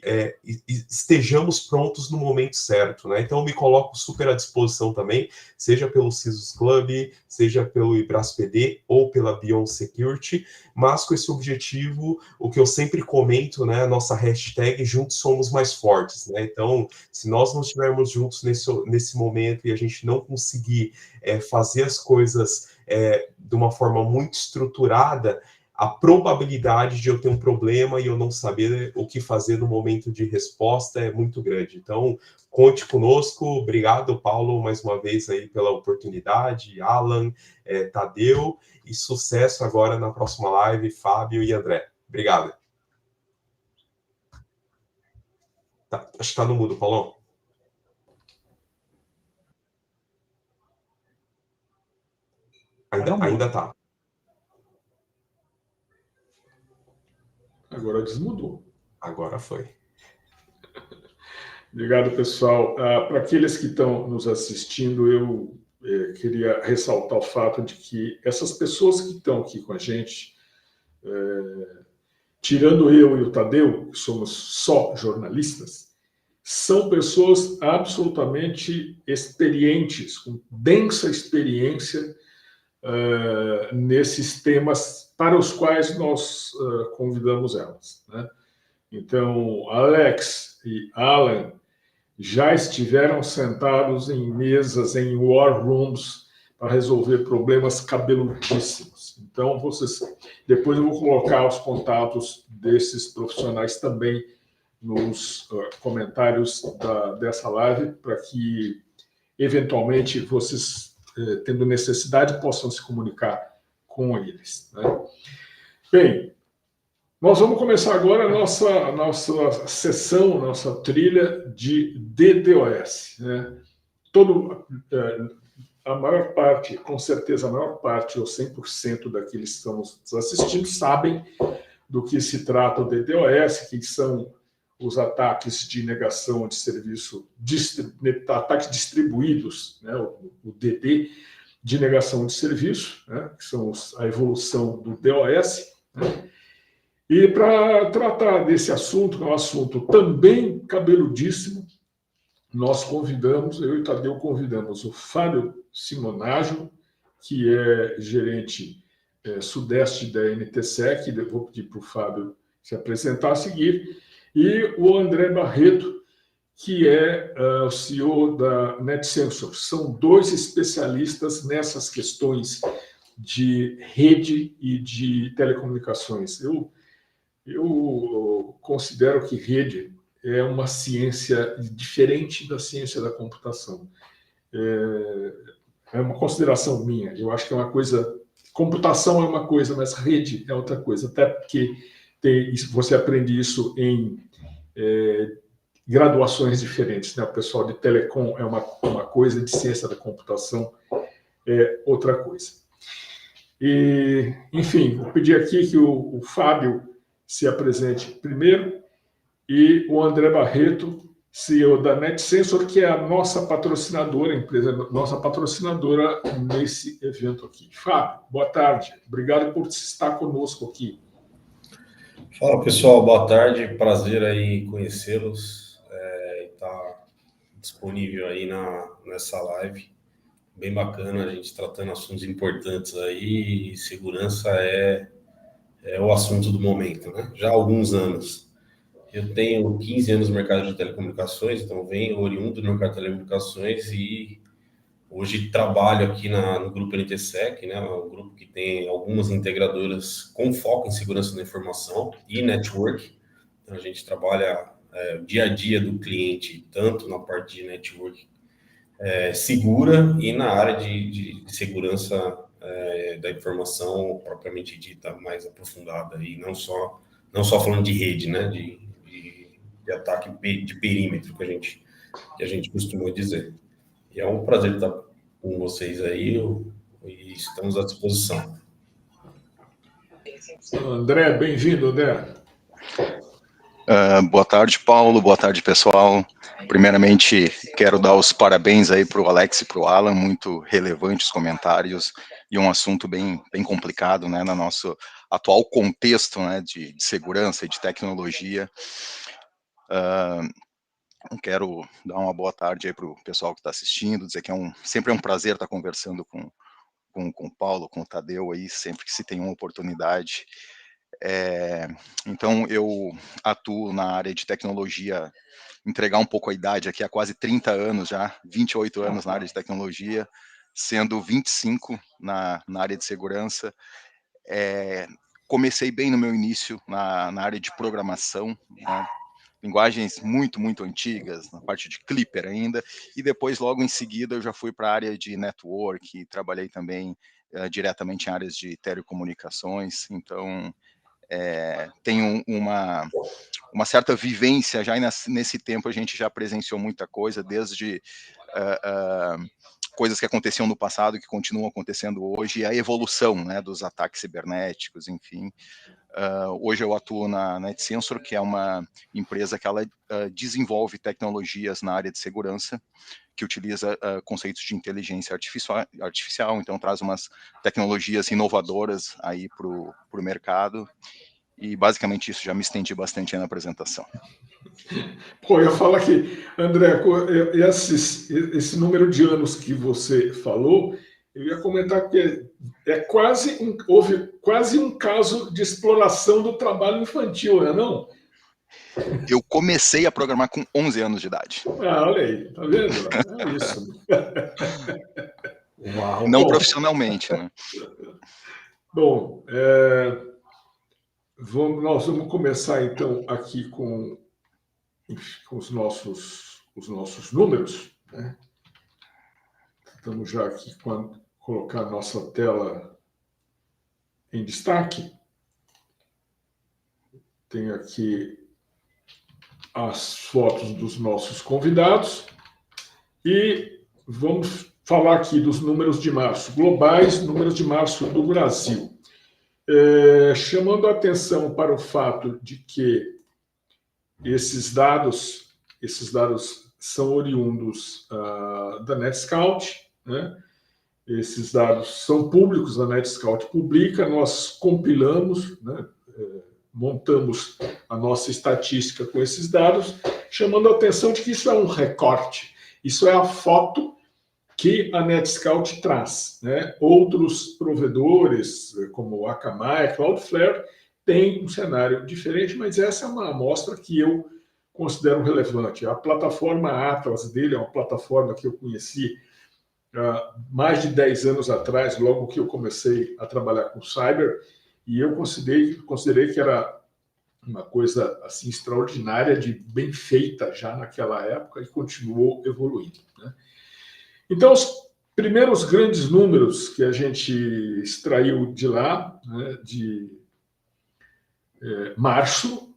estejamos prontos no momento certo, né? Então, eu me coloco super à disposição também, seja pelo CISOs Club, seja pelo IbrasPD ou pela Beyond Security, mas com esse objetivo, o que eu sempre comento, né, a nossa hashtag, juntos somos mais fortes, né? Então, se nós não estivermos juntos nesse momento e a gente não conseguir fazer as coisas de uma forma muito estruturada, a probabilidade de eu ter um problema e eu não saber o que fazer no momento de resposta é muito grande. Então, conte conosco. Obrigado, Paulo, mais uma vez aí pela oportunidade, Alan, Tadeu, e sucesso agora na próxima live, Fábio e André. Obrigado. Acho que está no mudo, Paulão. Ainda tá. Agora desmudou. Agora foi. Obrigado, pessoal. Para aqueles que estão nos assistindo, eu queria ressaltar o fato de que essas pessoas que estão aqui com a gente, tirando eu e o Tadeu, que somos só jornalistas, são pessoas absolutamente experientes, com densa experiência nesses temas para os quais nós convidamos elas, né? Então, Alex e Alan já estiveram sentados em mesas, em war rooms, para resolver problemas cabeludíssimos. Então, depois eu vou colocar os contatos desses profissionais também nos comentários dessa live, para que, eventualmente, vocês, tendo necessidade, possam se comunicar com eles, né? Bem, nós vamos começar agora a nossa sessão, nossa trilha de DDoS, né? A maior parte, com certeza a maior parte, ou 100% daqueles que estão nos assistindo, sabem do que se trata o DDoS, que são os ataques de negação de serviço, ataques distribuídos, né? O DD, de negação de serviço, né, que são a evolução do DOS, né. E para tratar desse assunto, que é um assunto também cabeludíssimo, nós convidamos, eu e o Tadeu convidamos o Fábio Simonaggio, que é gerente sudeste da NTSEC, vou pedir para o Fábio se apresentar a seguir, e o André Barreto, que é o CEO da NetSensor. São dois especialistas nessas questões de rede e de telecomunicações. Eu considero que rede é uma ciência diferente da ciência da computação. É uma consideração minha. Eu acho que é uma coisa... Computação é uma coisa, mas rede é outra coisa. Até porque você aprende isso em graduações diferentes, né? O pessoal de telecom é uma coisa, de ciência da computação é outra coisa. E, enfim, vou pedir aqui que o Fábio se apresente primeiro e o André Barreto, CEO da NetSensor, que é a nossa patrocinadora, a empresa nossa patrocinadora nesse evento aqui. Fábio, boa tarde. Obrigado por estar conosco aqui. Fala, pessoal. Boa tarde. Prazer aí conhecê-los. Tá disponível aí nessa live. Bem bacana, a gente tratando assuntos importantes aí, e segurança é o assunto do momento, né? Já há alguns anos. Eu tenho 15 anos no mercado de telecomunicações, então venho oriundo do mercado de telecomunicações e hoje trabalho aqui no Grupo NTSEC, né? Um grupo que tem algumas integradoras com foco em segurança da informação e network. Então, a gente trabalha dia a dia do cliente, tanto na parte de network segura e na área de segurança da informação propriamente dita, mais aprofundada, e não só falando de rede, né, de ataque de perímetro, que a gente costuma dizer. E é um prazer estar com vocês aí, e estamos à disposição. André, bem-vindo, André. Boa tarde, Paulo. Boa tarde, pessoal. Primeiramente, quero dar os parabéns aí para o Alex e para o Alan, muito relevantes comentários e um assunto bem complicado, né, no nosso atual contexto, né, de segurança e de tecnologia. Quero dar uma boa tarde aí para o pessoal que está assistindo, dizer que sempre é um prazer estar conversando com o Paulo, com o Tadeu aí, sempre que se tem uma oportunidade. Então, eu atuo na área de tecnologia, entregar um pouco a idade aqui, há quase 30 anos já, 28 anos na área de tecnologia, sendo 25 na área de segurança. Comecei bem no meu início na área de programação, né? Linguagens muito antigas, na parte de Clipper ainda, e depois, logo em seguida, eu já fui para a área de network, e trabalhei também diretamente em áreas de telecomunicações, então tenho uma certa vivência já, e nesse tempo a gente já presenciou muita coisa, desde coisas que aconteciam no passado, que continuam acontecendo hoje, e a evolução, né, dos ataques cibernéticos, enfim. Hoje eu atuo na NetSensor, que é uma empresa que ela desenvolve tecnologias na área de segurança, que utiliza conceitos de inteligência artificial, então traz umas tecnologias inovadoras aí para o mercado, e basicamente isso, já me estendi bastante aí na apresentação. Pô, eu ia falar que, André, esse número de anos que você falou, eu ia comentar que houve quase um caso de exploração do trabalho infantil, não é não? Eu comecei a programar com 11 anos de idade. Ah, olha aí, tá vendo? É isso. Uau. Não profissionalmente, né? Bom, nós vamos começar então aqui com os nossos números, né? Estamos já aqui colocar a nossa tela em destaque. Tem aqui as fotos dos nossos convidados e vamos falar aqui dos números de março, globais, números de março do Brasil. Chamando a atenção para o fato de que esses dados são oriundos da NetScout, né? Esses dados são públicos, a NetScout publica, nós compilamos, né, montamos a nossa estatística com esses dados, chamando a atenção de que isso é um recorte, isso é a foto que a NetScout traz, né? Outros provedores, como o Akamai, Cloudflare, têm um cenário diferente, mas essa é uma amostra que eu considero relevante. A plataforma Atlas dele é uma plataforma que eu conheci mais de 10 anos atrás, logo que eu comecei a trabalhar com cyber, e eu considerei que era uma coisa assim extraordinária, de bem feita já naquela época, e continuou evoluindo, né? Então, os primeiros grandes números que a gente extraiu de lá, né, de março,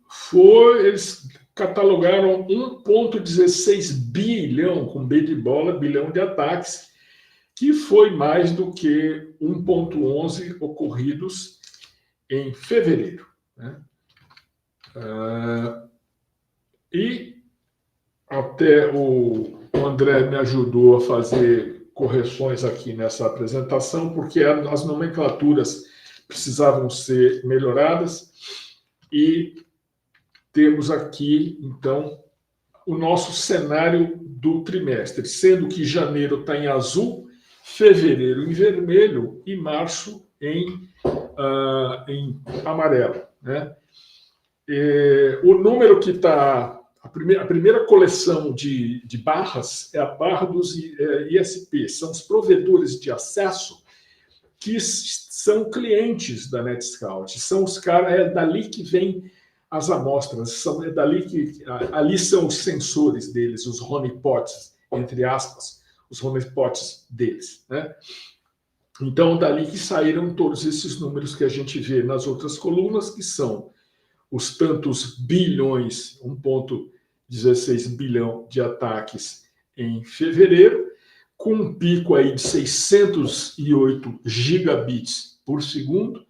eles catalogaram 1,16 bilhão, com B de bola, bilhão de ataques, que foi mais do que 1,11 ocorridos em fevereiro, né? E até o André me ajudou a fazer correções aqui nessa apresentação, porque as nomenclaturas precisavam ser melhoradas, e temos aqui, então, o nosso cenário do trimestre, sendo que janeiro está em azul, fevereiro em vermelho e março em amarelo, né? O número que está... A primeira coleção de barras é a barra dos ISP, são os provedores de acesso que são clientes da NetScout, são os caras, é dali que vem as amostras, é dali que... Ali são os sensores deles, os honeypots, entre aspas, os honeypots deles, né? Então, dali que saíram todos esses números que a gente vê nas outras colunas, que são os tantos bilhões, 1,16 bilhão de ataques em fevereiro, com um pico aí de 608 gigabits por segundo,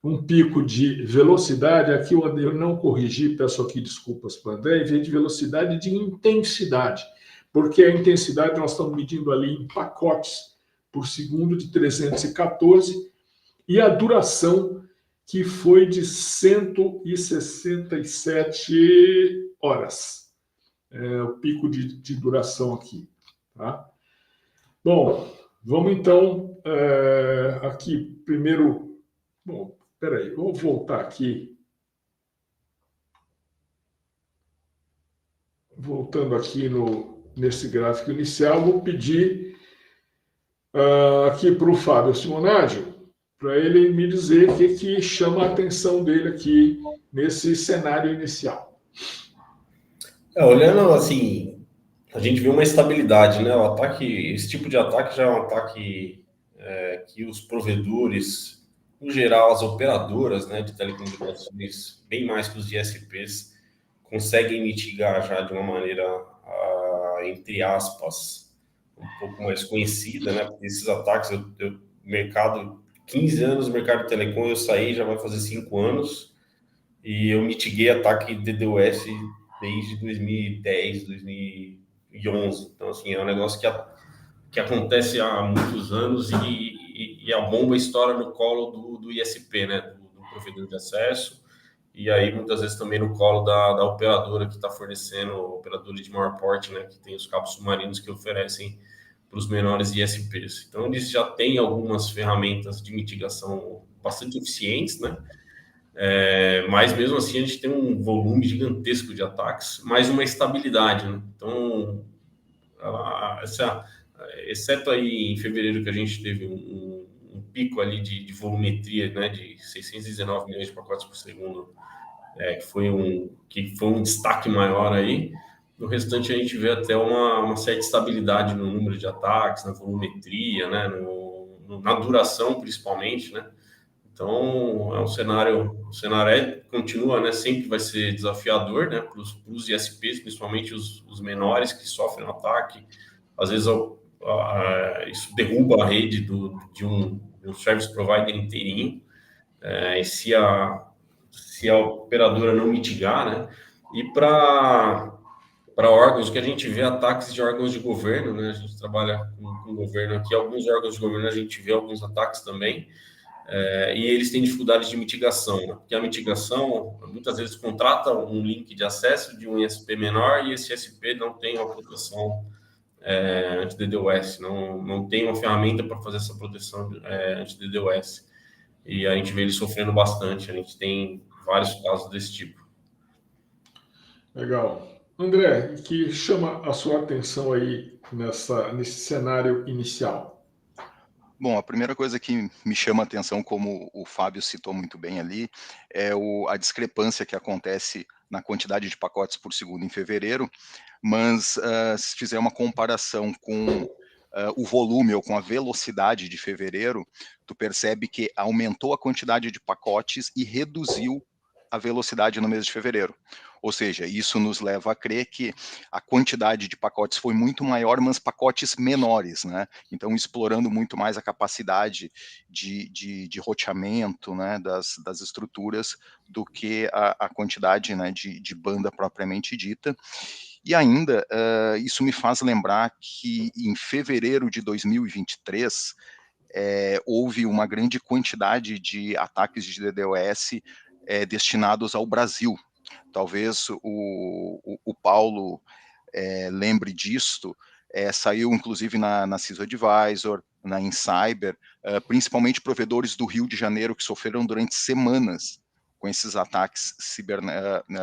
um pico de velocidade, aqui eu não corrigi, peço aqui desculpas para o André, em vez de velocidade, de intensidade, porque a intensidade nós estamos medindo ali em pacotes por segundo de 314, e a duração que foi de 167 horas. É o pico de duração aqui, tá? Bom, vamos então aqui primeiro... Bom, espera aí, vou voltar aqui. Voltando aqui nesse gráfico inicial, vou pedir aqui para o Fábio Simonaggio, para ele me dizer o que chama a atenção dele aqui nesse cenário inicial. Olhando assim, a gente vê uma estabilidade, né? O ataque, esse tipo de ataque já é um ataque que os provedores, no geral, as operadoras, né, de telecomunicações, bem mais que os ISPs, conseguem mitigar já de uma maneira, entre aspas, um pouco mais conhecida, né? Porque esses ataques, mercado, 15 anos no mercado de telecom, eu saí, já vai fazer 5 anos, e eu mitiguei ataque de DDoS desde 2010, 2011. Então, assim, é um negócio que acontece há muitos anos, e a bomba estoura no colo do ISP, né, do provedor de acesso, e aí muitas vezes também no colo da operadora que está fornecendo, operadora de maior porte, né, que tem os cabos submarinos que oferecem para os menores ISPs. Então, eles já têm algumas ferramentas de mitigação bastante eficientes, né? Mas mesmo assim a gente tem um volume gigantesco de ataques, mais uma estabilidade, né? Então, exceto aí em fevereiro, que a gente teve um pico ali de volumetria, né, de 619 milhões de pacotes por segundo, que foi um destaque maior aí. No restante, a gente vê até uma certa estabilidade no número de ataques, na volumetria, né, na duração, principalmente, né? Então, o cenário continua, né, sempre vai ser desafiador, né, para os ISPs, principalmente os menores que sofrem um ataque. Às vezes, isso derruba a rede de um service provider inteirinho, e se a operadora não mitigar, né? E para para órgãos, que a gente vê ataques de órgãos de governo, né? A gente trabalha com governo aqui, alguns órgãos de governo a gente vê alguns ataques também, e eles têm dificuldade de mitigação, né? Porque a mitigação, muitas vezes, contrata um link de acesso de um ISP menor e esse ISP não tem uma proteção anti-DDoS, não tem uma ferramenta para fazer essa proteção anti-DDoS. E a gente vê ele sofrendo bastante, a gente tem vários casos desse tipo. Legal. André, o que chama a sua atenção aí nesse cenário inicial? Bom, a primeira coisa que me chama a atenção, como o Fábio citou muito bem ali, é a discrepância que acontece na quantidade de pacotes por segundo em fevereiro, mas se fizer uma comparação com o volume ou com a velocidade de fevereiro, tu percebe que aumentou a quantidade de pacotes e reduziu a velocidade no mês de fevereiro. Ou seja, isso nos leva a crer que a quantidade de pacotes foi muito maior, mas pacotes menores, né? Então, explorando muito mais a capacidade de roteamento, né, das estruturas do que a quantidade, né, de banda propriamente dita. E ainda, isso me faz lembrar que em fevereiro de 2023, houve uma grande quantidade de ataques de DDoS destinados ao Brasil. Talvez o Paulo lembre disto, saiu inclusive na CISO Advisor, na InCyber, principalmente provedores do Rio de Janeiro que sofreram durante semanas com esses ataques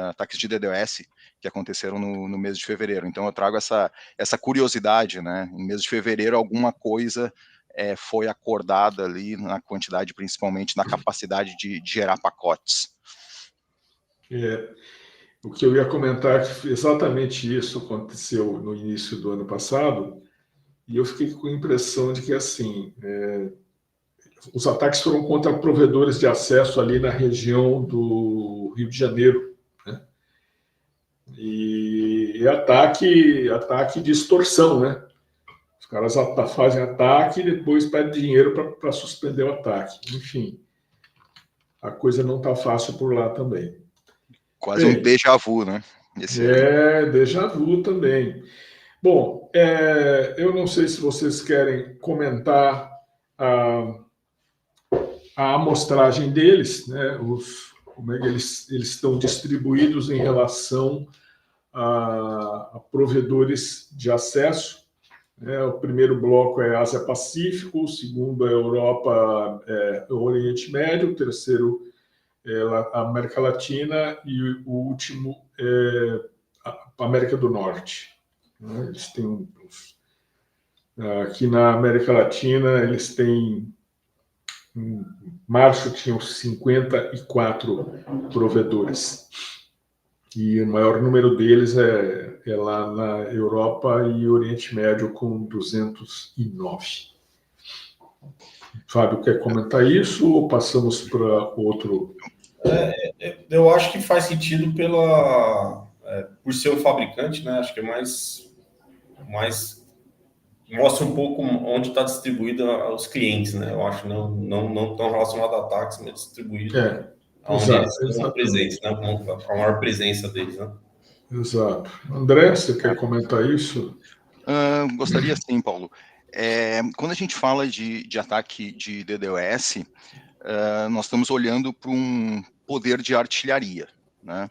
ataques de DDoS que aconteceram no mês de fevereiro. Então eu trago essa curiosidade, né? Em mês de fevereiro alguma coisa foi acordada ali na quantidade, principalmente na capacidade de gerar pacotes. O que eu ia comentar é que exatamente isso aconteceu no início do ano passado, e eu fiquei com a impressão de que, assim, os ataques foram contra provedores de acesso ali na região do Rio de Janeiro, né? E ataque de extorsão, né? Os caras fazem ataque e depois pedem dinheiro para suspender o ataque. Enfim, a coisa não está fácil por lá também. Quase um déjà vu, né? Déjà vu também. Bom, eu não sei se vocês querem comentar a amostragem deles, né? Como é que eles estão distribuídos em relação a provedores de acesso. O primeiro bloco é Ásia-Pacífico, o segundo é Europa, o Oriente Médio, o terceiro é a América Latina e o último é a América do Norte. Eles têm aqui na América Latina, eles têm, em março, tinham 54 provedores. E o maior número deles é lá na Europa e Oriente Médio, com 209. Fábio, quer comentar isso ou passamos para outro? Eu acho que faz sentido por ser um fabricante, né? Acho que é mais mostra um pouco onde está distribuído aos clientes, né? Eu acho não tão relacionado a ataques, mas distribuído onde eles estão presentes, né? Com a maior presença deles, né? Exato. André, você quer comentar isso? Gostaria sim, Paulo. Quando a gente fala de ataque de DDoS, nós estamos olhando para um poder de artilharia, né?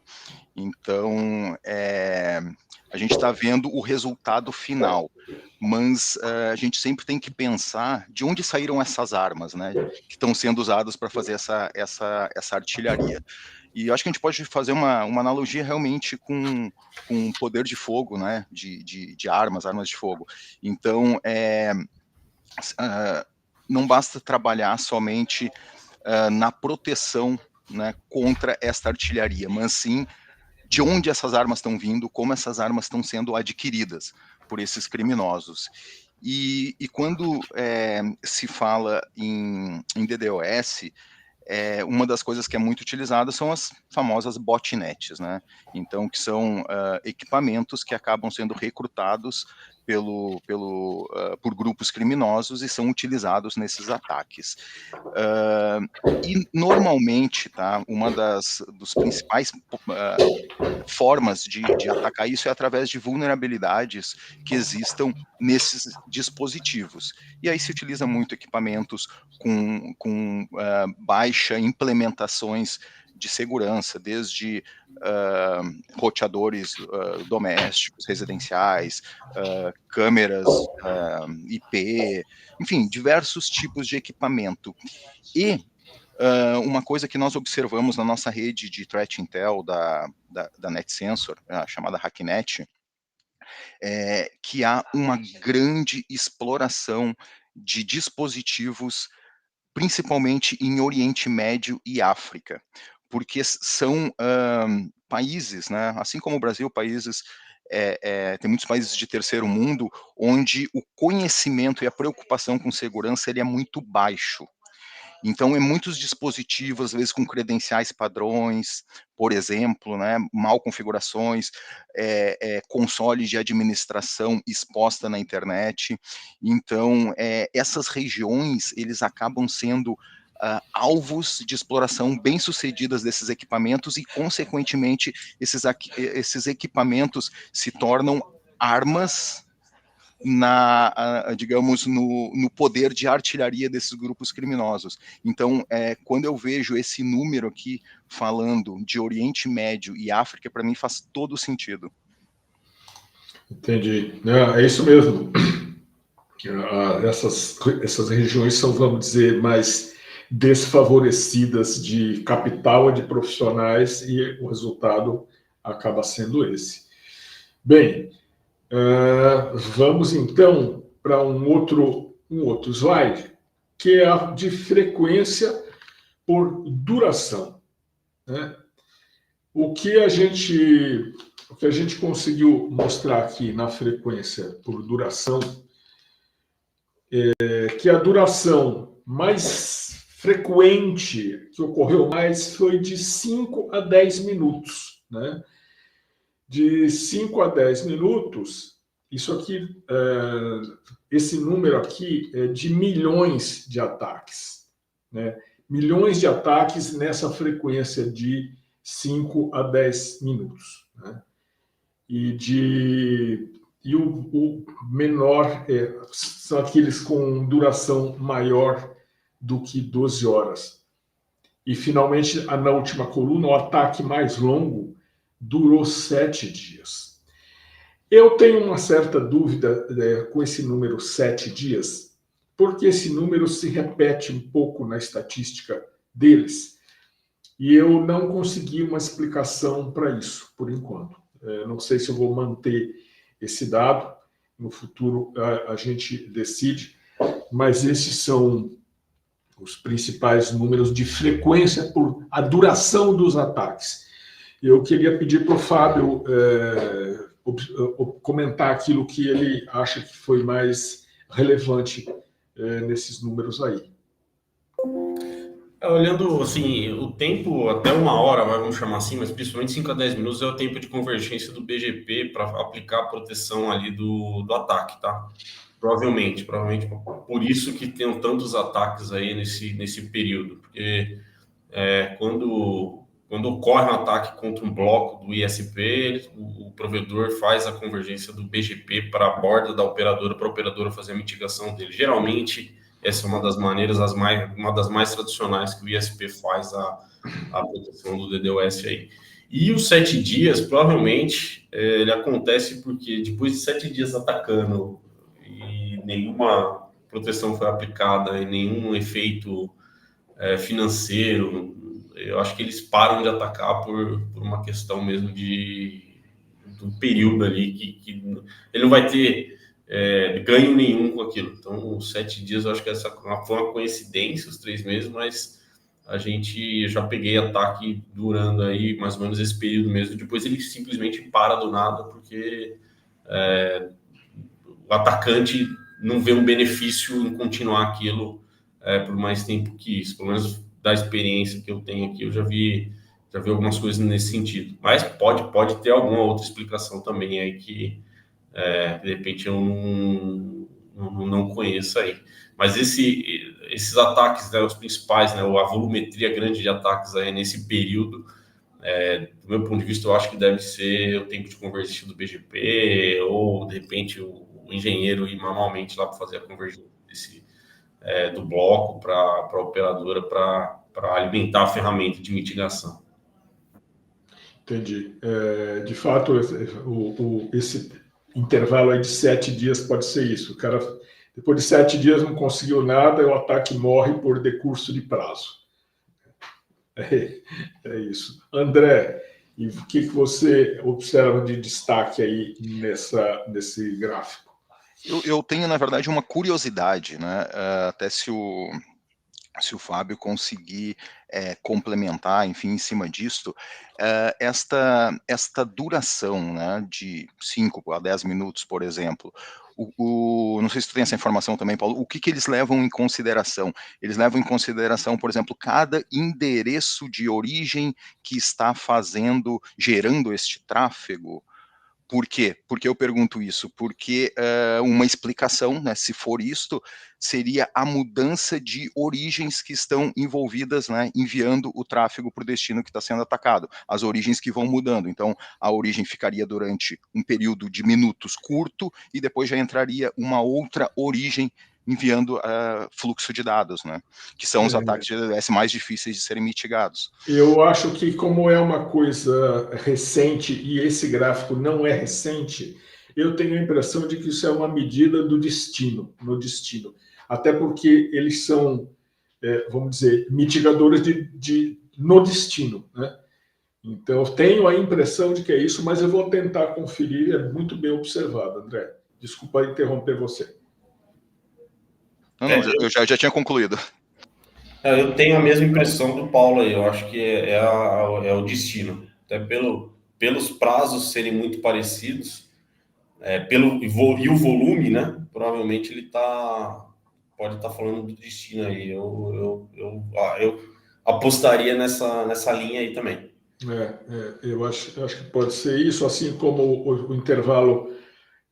Então, a gente está vendo o resultado final, mas a gente sempre tem que pensar de onde saíram essas armas, né, que estão sendo usadas para fazer essa artilharia. E eu acho que a gente pode fazer uma analogia realmente com poder de fogo, né, de armas de fogo. Então, não basta trabalhar somente na proteção, né, contra esta artilharia, mas sim de onde essas armas estão vindo, como essas armas estão sendo adquiridas por esses criminosos. E quando se fala em DDoS, uma das coisas que é muito utilizada são as famosas botnets, né? Então, que são equipamentos que acabam sendo recrutados por grupos criminosos e são utilizados nesses ataques. E normalmente, tá, uma dos principais formas de atacar isso é através de vulnerabilidades que existam nesses dispositivos. E aí se utiliza muito equipamentos com baixa implementações de segurança, desde roteadores domésticos, residenciais, câmeras IP, enfim, diversos tipos de equipamento. E uma coisa que nós observamos na nossa rede de Threat Intel da NetSensor, chamada Hacknet, é que há uma grande exploração de dispositivos, principalmente em Oriente Médio e África, porque são países, né, assim como o Brasil, tem muitos países de terceiro mundo, onde o conhecimento e a preocupação com segurança ele é muito baixo. Então, muitos dispositivos, às vezes com credenciais padrões, por exemplo, né, mal configurações, console de administração exposta na internet. Então, essas regiões, eles acabam sendo alvos de exploração bem-sucedidas desses equipamentos e, consequentemente, esses equipamentos se tornam armas digamos, no poder de artilharia desses grupos criminosos. Então, quando eu vejo esse número aqui falando de Oriente Médio e África, para mim faz todo sentido. Entendi. É isso mesmo. Essas regiões são, vamos dizer, mais desfavorecidas de capital e de profissionais, e o resultado acaba sendo esse. Bem, vamos então para um outro slide, que é a de frequência por duração, né? O que a gente conseguiu mostrar aqui na frequência por duração é que a duração mais frequente, que ocorreu mais, foi de 5 a 10 minutos, né? De 5 a 10 minutos, isso aqui, esse número aqui é de milhões de ataques, né? Milhões de ataques nessa frequência de 5 a 10 minutos, né? E o menor são aqueles com duração maior do que 12 horas. E, finalmente, na última coluna, o ataque mais longo durou 7 dias. Eu tenho uma certa dúvida com esse número 7 dias, porque esse número se repete um pouco na estatística deles, e eu não consegui uma explicação para isso, por enquanto. Não sei se eu vou manter esse dado, no futuro a gente decide, mas esses são os principais números de frequência por a duração dos ataques. Eu queria pedir para o Fábio comentar aquilo que ele acha que foi mais relevante nesses números aí. Olhando assim, o tempo até 1 hora, vamos chamar assim, mas principalmente 5 a 10 minutos é o tempo de convergência do BGP para aplicar a proteção ali do ataque, tá? Provavelmente por isso que tem tantos ataques aí nesse período, porque quando ocorre um ataque contra um bloco do ISP, o provedor faz a convergência do BGP para a borda da operadora, para a operadora fazer a mitigação dele. Geralmente, essa é uma das maneiras, uma das mais tradicionais que o ISP faz a proteção do DDoS aí. E os 7 dias, provavelmente, ele acontece porque depois de 7 dias atacando e nenhuma proteção foi aplicada e nenhum efeito financeiro, eu acho que eles param de atacar por uma questão mesmo do período ali, que ele não vai ter ganho nenhum com aquilo. Então, os 7 dias, eu acho que essa foi uma coincidência, os 3 meses, mas eu já peguei ataque durando aí mais ou menos esse período mesmo. Depois ele simplesmente para do nada, porque o atacante não vê um benefício em continuar aquilo por mais tempo que isso. Pelo menos da experiência que eu tenho aqui, eu já vi algumas coisas nesse sentido. Mas pode ter alguma outra explicação também aí que De repente eu não conheço aí. Mas esses ataques, né, os principais, né, a volumetria grande de ataques aí nesse período, do meu ponto de vista, eu acho que deve ser o tempo de conversão do BGP, ou de repente o engenheiro ir manualmente lá para fazer a conversão do bloco para a operadora para alimentar a ferramenta de mitigação. Entendi. De fato, esse intervalo aí de 7 dias pode ser isso. O cara, depois de 7 dias, não conseguiu nada, o ataque morre por decurso de prazo. É isso. André, e o que você observa de destaque aí nesse gráfico? Eu tenho, na verdade, uma curiosidade, né? Até se o Fábio conseguir complementar, enfim, em cima disto, esta duração, né, de 5 a 10 minutos, por exemplo, não sei se tu tem essa informação também, Paulo, o que eles levam em consideração? Eles levam em consideração, por exemplo, cada endereço de origem que está gerando este tráfego. Por quê? Porque eu pergunto isso? Porque uma explicação, né, se for isto, seria a mudança de origens que estão envolvidas, né, enviando o tráfego para o destino que está sendo atacado. As origens que vão mudando. Então, a origem ficaria durante um período de minutos curto e depois já entraria uma outra origem enviando fluxo de dados, né? Que são os ataques de DDoS mais difíceis de serem mitigados. Eu acho que, como é uma coisa recente, e esse gráfico não é recente, eu tenho a impressão de que isso é uma medida do destino, no destino. Até porque eles são, vamos dizer, mitigadores no destino, né? Então, eu tenho a impressão de que é isso, mas eu vou tentar conferir, é muito bem observado, André. Desculpa interromper você. Não, eu já tinha concluído. Eu tenho a mesma impressão do Paulo aí, eu acho que é o destino. Até pelos prazos serem muito parecidos, e o volume, né? Provavelmente ele pode estar falando do destino aí. Eu apostaria nessa linha aí também. Eu acho que pode ser isso, assim como o intervalo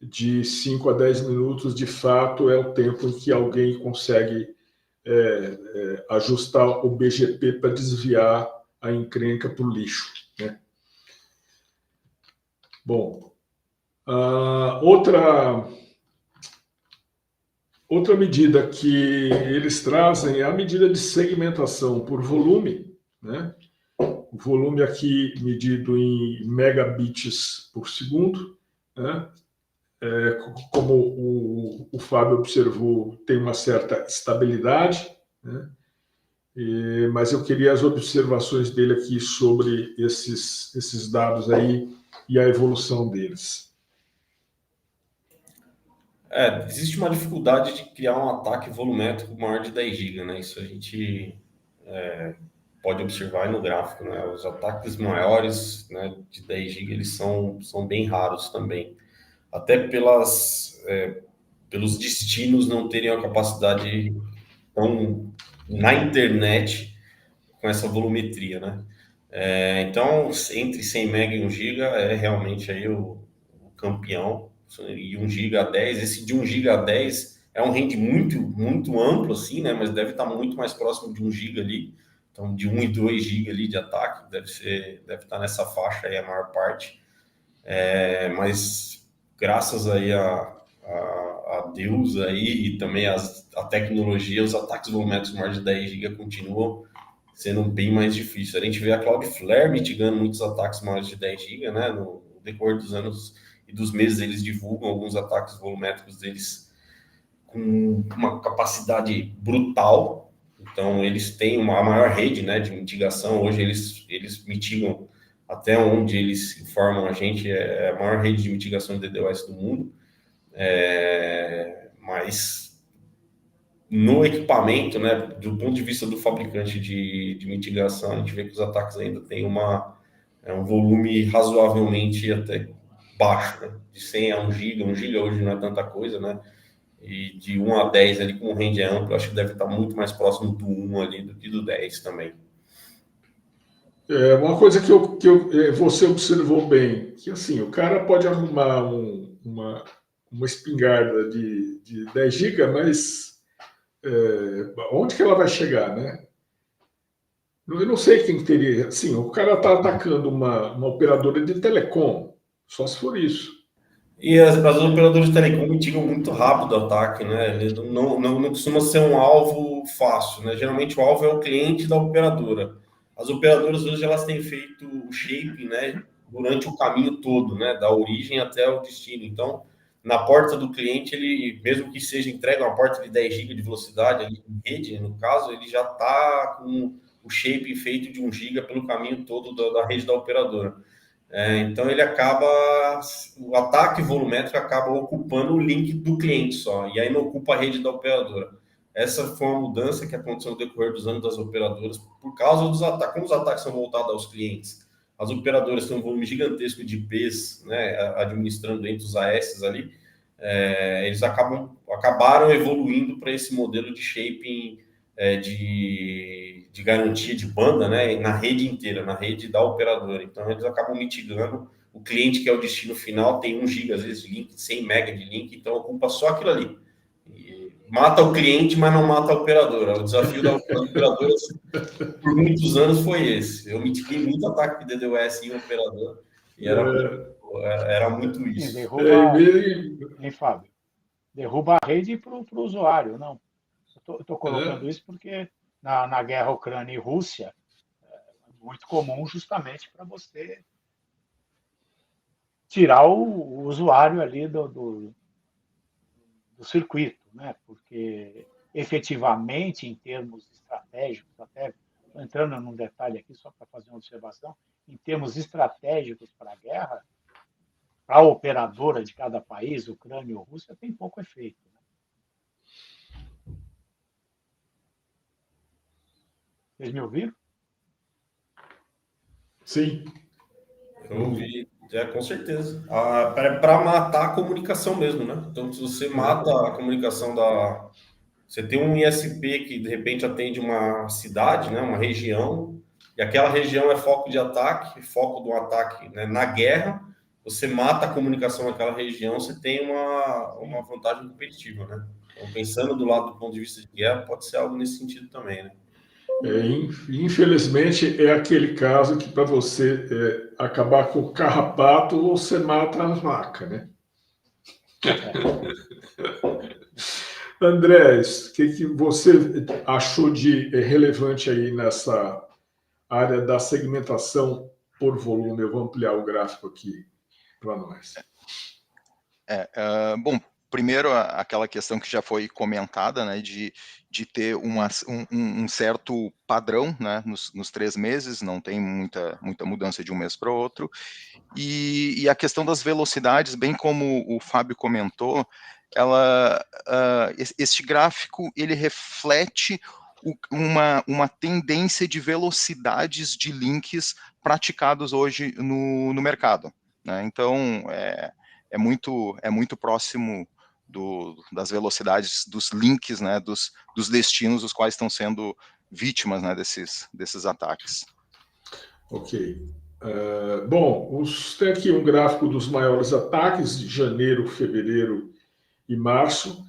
de 5 a 10 minutos, de fato, é o tempo em que alguém consegue ajustar o BGP para desviar a encrenca para o lixo, né? Bom, outra medida que eles trazem é a medida de segmentação por volume, né? O volume aqui medido em megabits por segundo, né? Como o Fábio observou, tem uma certa estabilidade, né? Mas eu queria as observações dele aqui sobre esses dados aí e a evolução deles. Existe uma dificuldade de criar um ataque volumétrico maior de 10 GB, né? Isso a gente pode observar aí no gráfico, né? Os ataques maiores, né, de 10 GB, eles são bem raros também. Até pelos destinos não terem a capacidade tão na internet com essa volumetria, né? Então, entre 100 MB e 1 GB é realmente aí o campeão, e 1 GB a 10, esse de 1 GB a 10 é um range muito, muito amplo, assim, né? Mas deve estar muito mais próximo de 1 GB ali, então de 1 e 2 GB ali de ataque, deve estar nessa faixa aí a maior parte, mas graças aí a Deus aí e também a tecnologia, os ataques volumétricos maiores de 10 GB continuam sendo bem mais difíceis. A gente vê a Cloudflare mitigando muitos ataques maiores de 10 GB, né? No decorrer dos anos e dos meses, eles divulgam alguns ataques volumétricos deles com uma capacidade brutal. Então, eles têm a maior rede, né, de mitigação. Hoje, eles mitigam até onde eles informam a gente, é a maior rede de mitigação de DDoS do mundo. Mas no equipamento, né, do ponto de vista do fabricante de mitigação, a gente vê que os ataques ainda têm um volume razoavelmente até baixo, né? De 100 a 1 GB, 1 GB hoje não é tanta coisa, né? E de 1 a 10 ali, com o range amplo, acho que deve estar muito mais próximo do 1 ali do que do 10 também. Uma coisa que você observou bem, que assim, o cara pode arrumar um uma espingarda de 10 GB, mas onde que ela vai chegar, né? Eu não sei quem teria. Assim, o cara está atacando uma operadora de telecom, só se for isso. E as operadoras de telecom mitigam muito rápido o ataque, né? Ele não costuma ser um alvo fácil, né? Geralmente o alvo é o cliente da operadora. As operadoras hoje elas têm feito o shaping, né? Durante o caminho todo, né? Da origem até o destino. Então, na porta do cliente, ele, mesmo que seja entregue uma porta de 10 GB de velocidade ali em rede, no caso, ele já está com o shaping feito de 1 GB pelo caminho todo da rede da operadora. Então ele acaba, o ataque volumétrico acaba ocupando o link do cliente só, e aí não ocupa a rede da operadora. Essa foi uma mudança que aconteceu no decorrer dos anos das operadoras, por causa dos ataques. Como os ataques são voltados aos clientes, as operadoras têm um volume gigantesco de IPs, né, administrando entre os AS ali, eles acabaram evoluindo para esse modelo de shaping de garantia de banda, né, na rede inteira, na rede da operadora. Então, eles acabam mitigando. O cliente, que é o destino final, tem 1 GB, às vezes, de link, 100 MB de link, então ocupa só aquilo ali. E mata o cliente, mas não mata a operadora. O desafio da operadora, por muitos anos, foi esse. Eu mitiguei muito ataque de DDoS em operador, e era muito isso. Hein, Fábio? Derruba a rede para o usuário, não. Eu estou colocando isso porque na guerra Ucrânia e Rússia é muito comum justamente para você tirar o usuário ali do circuito, né? Porque efetivamente, em termos estratégicos, até entrando num detalhe aqui só para fazer uma observação, em termos estratégicos para a guerra, para a operadora de cada país, Ucrânia ou Rússia, tem pouco efeito. Vocês me ouviram? Sim. Eu ouvi, com certeza. Para matar a comunicação mesmo, né? Então, se você mata a comunicação Você tem um ISP que, de repente, atende uma cidade, né? Uma região, e aquela região é foco de ataque, foco do ataque, né? Na guerra, você mata a comunicação naquela região, você tem uma vantagem competitiva, né? Então, pensando do lado do ponto de vista de guerra, pode ser algo nesse sentido também, né? Infelizmente, é aquele caso que, para você acabar com o carrapato, você mata as vacas, né? Andrés, o que você achou de relevante aí nessa área da segmentação por volume? Eu vou ampliar o gráfico aqui para nós. Bom, primeiro, aquela questão que já foi comentada, né, de ter um certo padrão, né, nos 3 meses, não tem muita mudança de um mês para o outro, e a questão das velocidades, bem como o Fábio comentou, este gráfico, ele reflete uma tendência de velocidades de links praticados hoje no mercado, né? Então, é muito próximo das velocidades dos links, né, dos destinos, os quais estão sendo vítimas, né, desses ataques. Ok. Bom, tem aqui um gráfico dos maiores ataques de janeiro, fevereiro e março.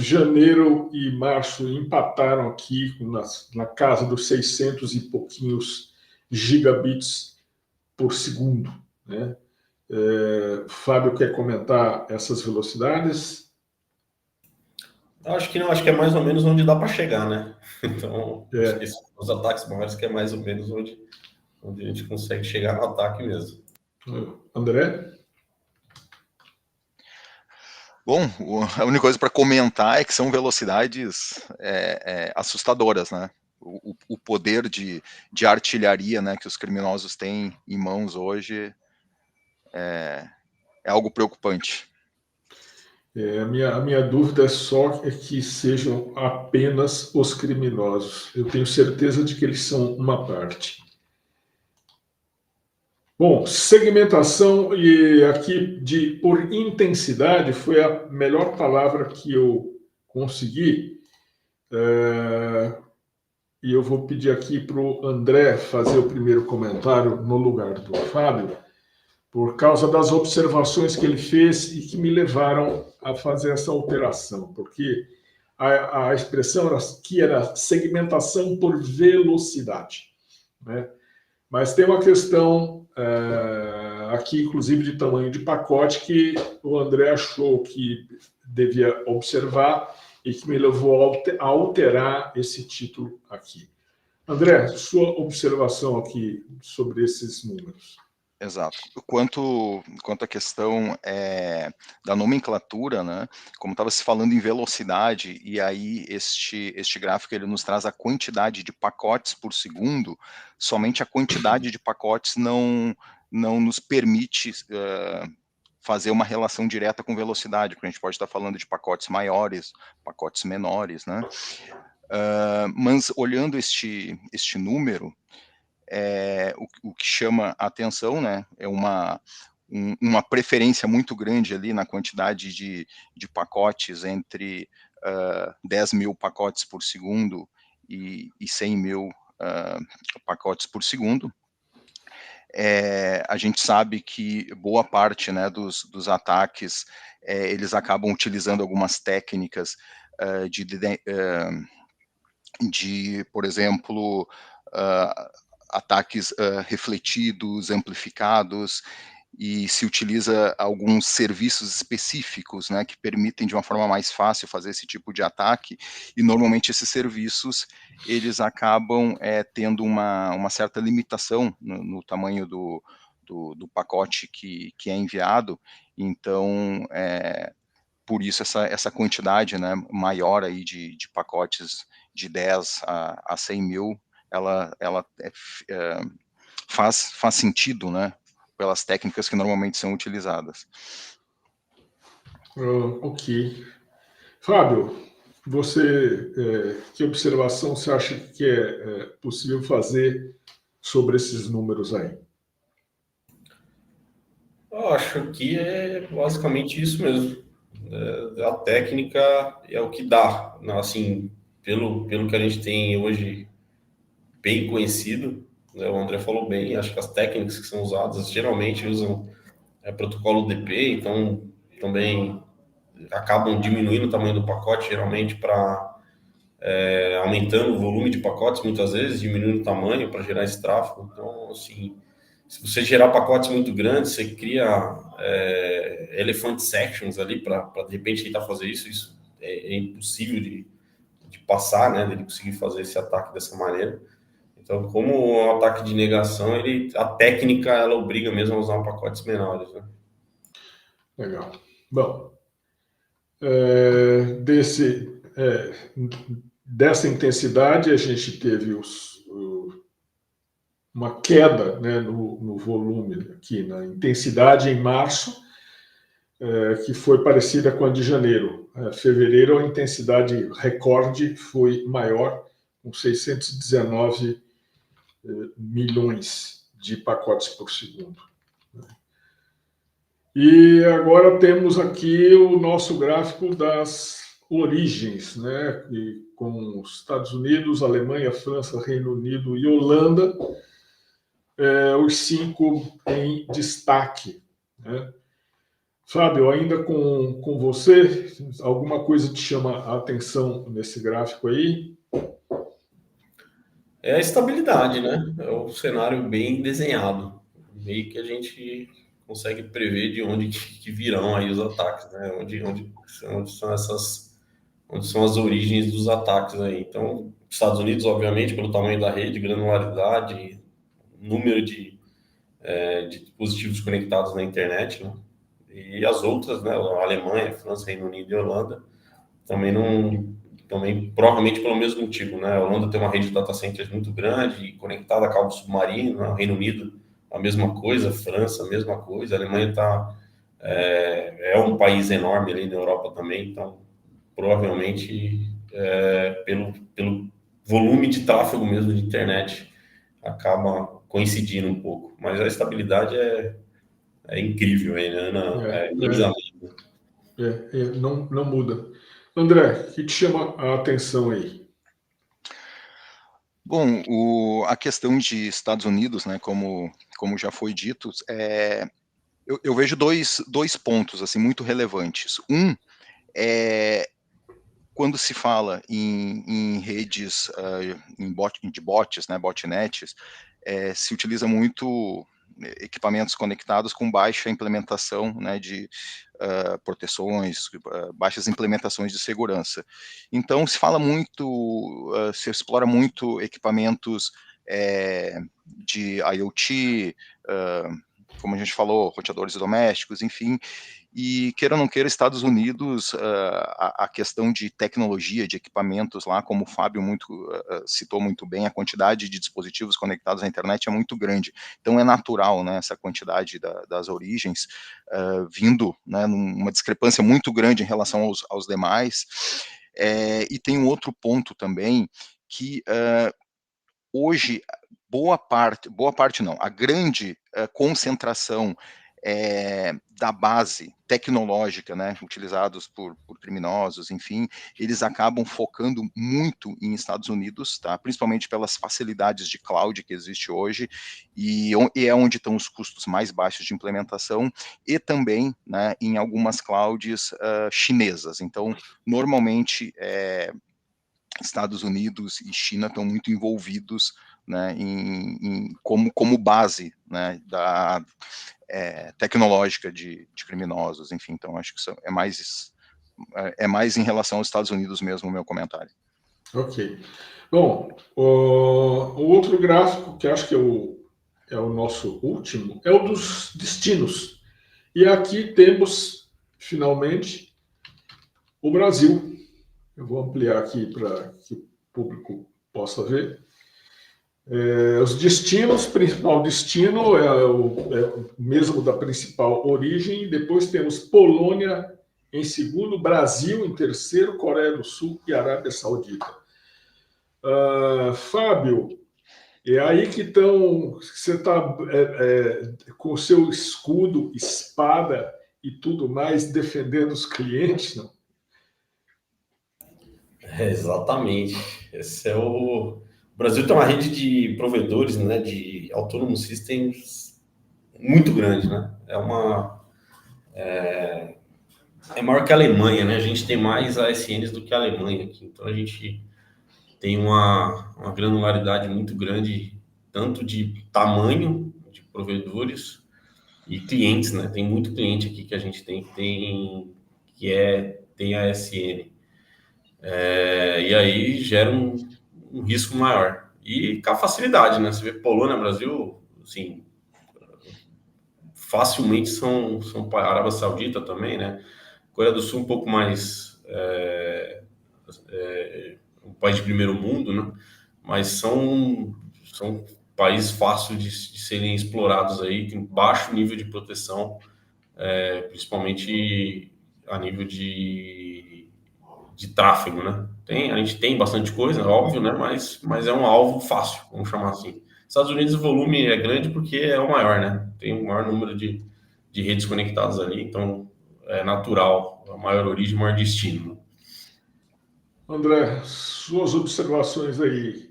Janeiro e março empataram aqui na casa dos 600 e pouquinhos gigabits por segundo, né? Fábio quer comentar essas velocidades? Acho que não, acho que é mais ou menos onde dá para chegar, né? Então, acho que os ataques maiores que é mais ou menos onde a gente consegue chegar no ataque mesmo. André? Bom, a única coisa para comentar é que são velocidades assustadoras, né? O poder de artilharia, né, que os criminosos têm em mãos hoje é algo preocupante. A minha dúvida é só que sejam apenas os criminosos. Eu tenho certeza de que eles são uma parte. Bom, segmentação, e aqui por intensidade foi a melhor palavra que eu consegui. E eu vou pedir aqui para o André fazer o primeiro comentário no lugar do Fábio, por causa das observações que ele fez e que me levaram a fazer essa alteração, porque a expressão era segmentação por velocidade, né? Mas tem uma questão aqui, inclusive, de tamanho de pacote, que o André achou que devia observar e que me levou a alterar esse título aqui. André, sua observação aqui sobre esses números. Exato. Quanto à questão da nomenclatura, né, como estava se falando em velocidade, e aí este gráfico ele nos traz a quantidade de pacotes por segundo, somente a quantidade de pacotes não nos permite fazer uma relação direta com velocidade, porque a gente pode estar falando de pacotes maiores, pacotes menores, né? Mas olhando este número, o que chama a atenção, né, é uma preferência muito grande ali na quantidade de pacotes entre 10 mil pacotes por segundo e 100 mil pacotes por segundo. A gente sabe que boa parte, né, dos ataques, eles acabam utilizando algumas técnicas de, por exemplo, ataques refletidos, amplificados, e se utiliza alguns serviços específicos, né, que permitem de uma forma mais fácil fazer esse tipo de ataque, e normalmente esses serviços, eles acabam tendo uma certa limitação no tamanho do pacote que é enviado, então, por isso essa quantidade, né, maior aí de pacotes de 10 a 100 mil, ela faz sentido, né, pelas técnicas que normalmente são utilizadas. Ok. Fábio, você, que observação você acha que é possível fazer sobre esses números aí? Eu acho que é basicamente isso mesmo. A técnica é o que dá, assim, pelo que a gente tem hoje bem conhecido, né? O André falou bem, acho que as técnicas que são usadas geralmente usam protocolo DP, então também acabam diminuindo o tamanho do pacote, geralmente para aumentando o volume de pacotes, muitas vezes, diminuindo o tamanho para gerar esse tráfego. Então, assim, se você gerar pacotes muito grandes, você cria elephant sections ali para de repente tentar fazer isso é impossível de passar, né, de conseguir fazer esse ataque dessa maneira. Então, como um ataque de negação, a técnica ela obriga mesmo a usar pacotes menores, né? Legal. Bom, dessa intensidade a gente teve uma queda, né, no volume aqui, na intensidade em março, que foi parecida com a de janeiro. Fevereiro, a intensidade recorde foi maior, com 619 milhões de pacotes por segundo. E agora temos aqui o nosso gráfico das origens, né, com os Estados Unidos, Alemanha, França, Reino Unido e Holanda, os 5 em destaque, né? Fábio, ainda com você, alguma coisa te chama a atenção nesse gráfico aí? É a estabilidade, né? É o cenário bem desenhado, meio que a gente consegue prever de onde que virão aí os ataques, né? Onde são as origens dos ataques aí. Então, Estados Unidos, obviamente, pelo tamanho da rede, granularidade, número de dispositivos conectados na internet, né? E as outras, né? A Alemanha, França, Reino Unido e Holanda, também provavelmente pelo mesmo motivo, né? A Holanda tem uma rede de data centers muito grande, conectada a cabo submarino, né? O Reino Unido, a mesma coisa, França, a mesma coisa, a Alemanha é um país enorme ali na Europa também, então provavelmente pelo volume de tráfego mesmo de internet acaba coincidindo um pouco, mas a estabilidade é incrível aí, né? Não muda. André, o que te chama a atenção aí? Bom, a questão de Estados Unidos, né, como já foi dito, Eu vejo dois pontos assim muito relevantes. Um é quando se fala em redes de bots, né, botnets, se utiliza muito equipamentos conectados com baixa implementação, né, de proteções, baixas implementações de segurança. Então, se fala muito, se explora muito equipamentos de IoT, como a gente falou, roteadores domésticos, enfim, e queira ou não queira, Estados Unidos, a questão de tecnologia, de equipamentos lá, como o Fábio citou muito bem, a quantidade de dispositivos conectados à internet é muito grande. Então é natural, né, essa quantidade das origens vindo, né, numa discrepância muito grande em relação aos demais. E tem um outro ponto também, que hoje, a grande concentração da base tecnológica, né, utilizados por criminosos, enfim, eles acabam focando muito em Estados Unidos, tá? Principalmente pelas facilidades de cloud que existe hoje, e é onde estão os custos mais baixos de implementação, e também, né, em algumas clouds chinesas. Então, normalmente, Estados Unidos e China estão muito envolvidos, né, como base, né, da tecnológica de criminosos, enfim. Então acho que isso é mais em relação aos Estados Unidos mesmo o meu comentário. Ok. Bom, o outro gráfico que acho que é o nosso último é o dos destinos. E aqui temos finalmente o Brasil. Eu vou ampliar aqui para que o público possa ver. Os destinos, principal destino é o mesmo da principal origem. Depois temos Polônia em segundo, Brasil em terceiro, Coreia do Sul e Arábia Saudita. Fábio, é aí que você está com o seu escudo, espada e tudo mais defendendo os clientes, não? Exatamente. Esse é o Brasil tem uma rede de provedores, né, de autonomous systems muito grande, né? É maior que a Alemanha, né? A gente tem mais ASNs do que a Alemanha aqui. Então a gente tem uma granularidade muito grande, tanto de tamanho de provedores e clientes, né? Tem muito cliente aqui que a gente tem tem ASN. E aí gera um risco maior. E com a facilidade, né? Você vê Polônia, Brasil, assim, facilmente são Arábia Saudita também, né? Coreia do Sul um pouco mais um país de primeiro mundo, né? Mas são países fáceis de serem explorados aí, tem baixo nível de proteção, principalmente a nível de tráfego, né? A gente tem bastante coisa, óbvio, né? Mas é um alvo fácil, vamos chamar assim. Estados Unidos o volume é grande porque é o maior, né? Tem o maior número de redes conectadas ali, então é natural, a maior origem, o maior destino. André, suas observações aí.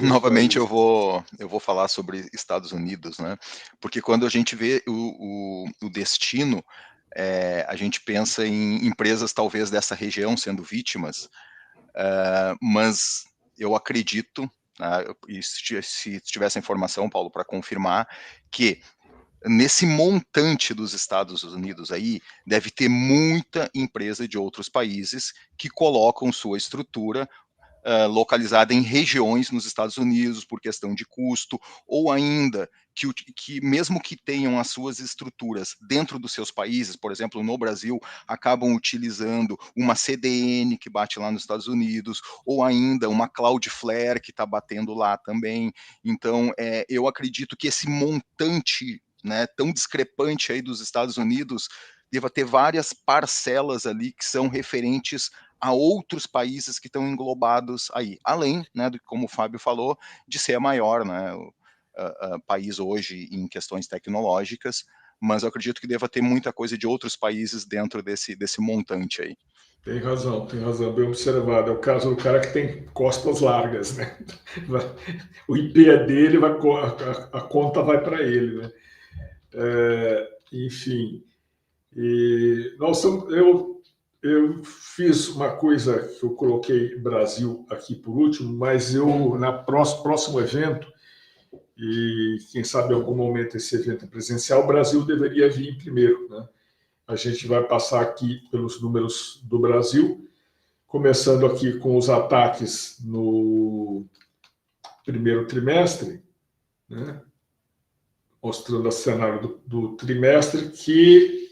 Novamente eu vou falar sobre Estados Unidos, né? Porque quando a gente vê o destino, a gente pensa em empresas talvez dessa região sendo vítimas, mas eu acredito, e se tiver essa informação, Paulo, para confirmar, que nesse montante dos Estados Unidos aí, deve ter muita empresa de outros países que colocam sua estrutura localizada em regiões nos Estados Unidos por questão de custo, ou ainda que mesmo que tenham as suas estruturas dentro dos seus países, por exemplo, no Brasil, acabam utilizando uma CDN que bate lá nos Estados Unidos, ou ainda uma Cloudflare que está batendo lá também. Então, eu acredito que esse montante, né, tão discrepante aí dos Estados Unidos deva ter várias parcelas ali que são referentes a outros países que estão englobados aí, além, né, como o Fábio falou, de ser a maior, né, país hoje em questões tecnológicas, mas eu acredito que deva ter muita coisa de outros países dentro desse montante aí. Tem razão, bem observado. É o caso do cara que tem costas largas, né? O IP é dele, a conta vai para ele, né? Enfim, eu fiz uma coisa que eu coloquei Brasil aqui por último, mas eu, na próximo evento, e quem sabe em algum momento esse evento é presencial, o Brasil deveria vir primeiro, né? A gente vai passar aqui pelos números do Brasil, começando aqui com os ataques no primeiro trimestre, né? Mostrando o cenário do trimestre, que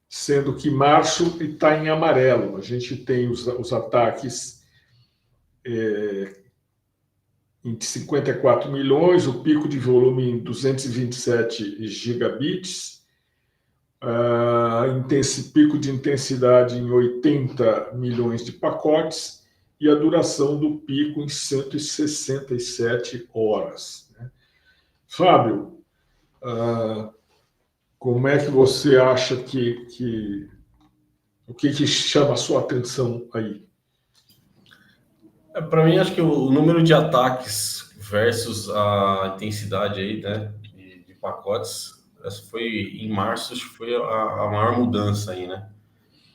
sendo que março está em amarelo. A gente tem os ataques em 54 milhões, o pico de volume em 227 gigabits, pico de intensidade em 80 milhões de pacotes e a duração do pico em 167 horas. Né? Fábio, como é que você acha o que chama a sua atenção aí? Para mim, acho que o número de ataques versus a intensidade aí, né, de pacotes, essa foi em março, acho que foi a maior mudança aí, né?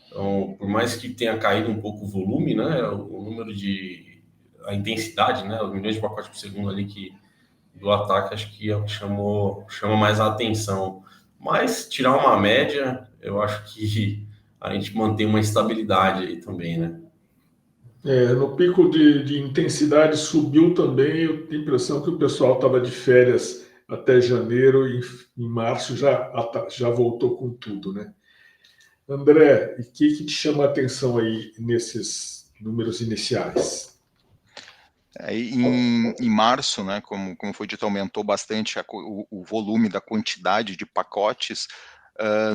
Então, por mais que tenha caído um pouco o volume, né, o número a intensidade, né, os milhões de pacotes por segundo ali do ataque, acho que chama mais a atenção. Mas tirar uma média, eu acho que a gente mantém uma estabilidade aí também, né? No pico de intensidade subiu também. Eu tenho a impressão que o pessoal estava de férias até janeiro e em março já voltou com tudo, né? André, o que te chama a atenção aí nesses números iniciais? Em março, né, como foi dito, aumentou bastante o volume da quantidade de pacotes.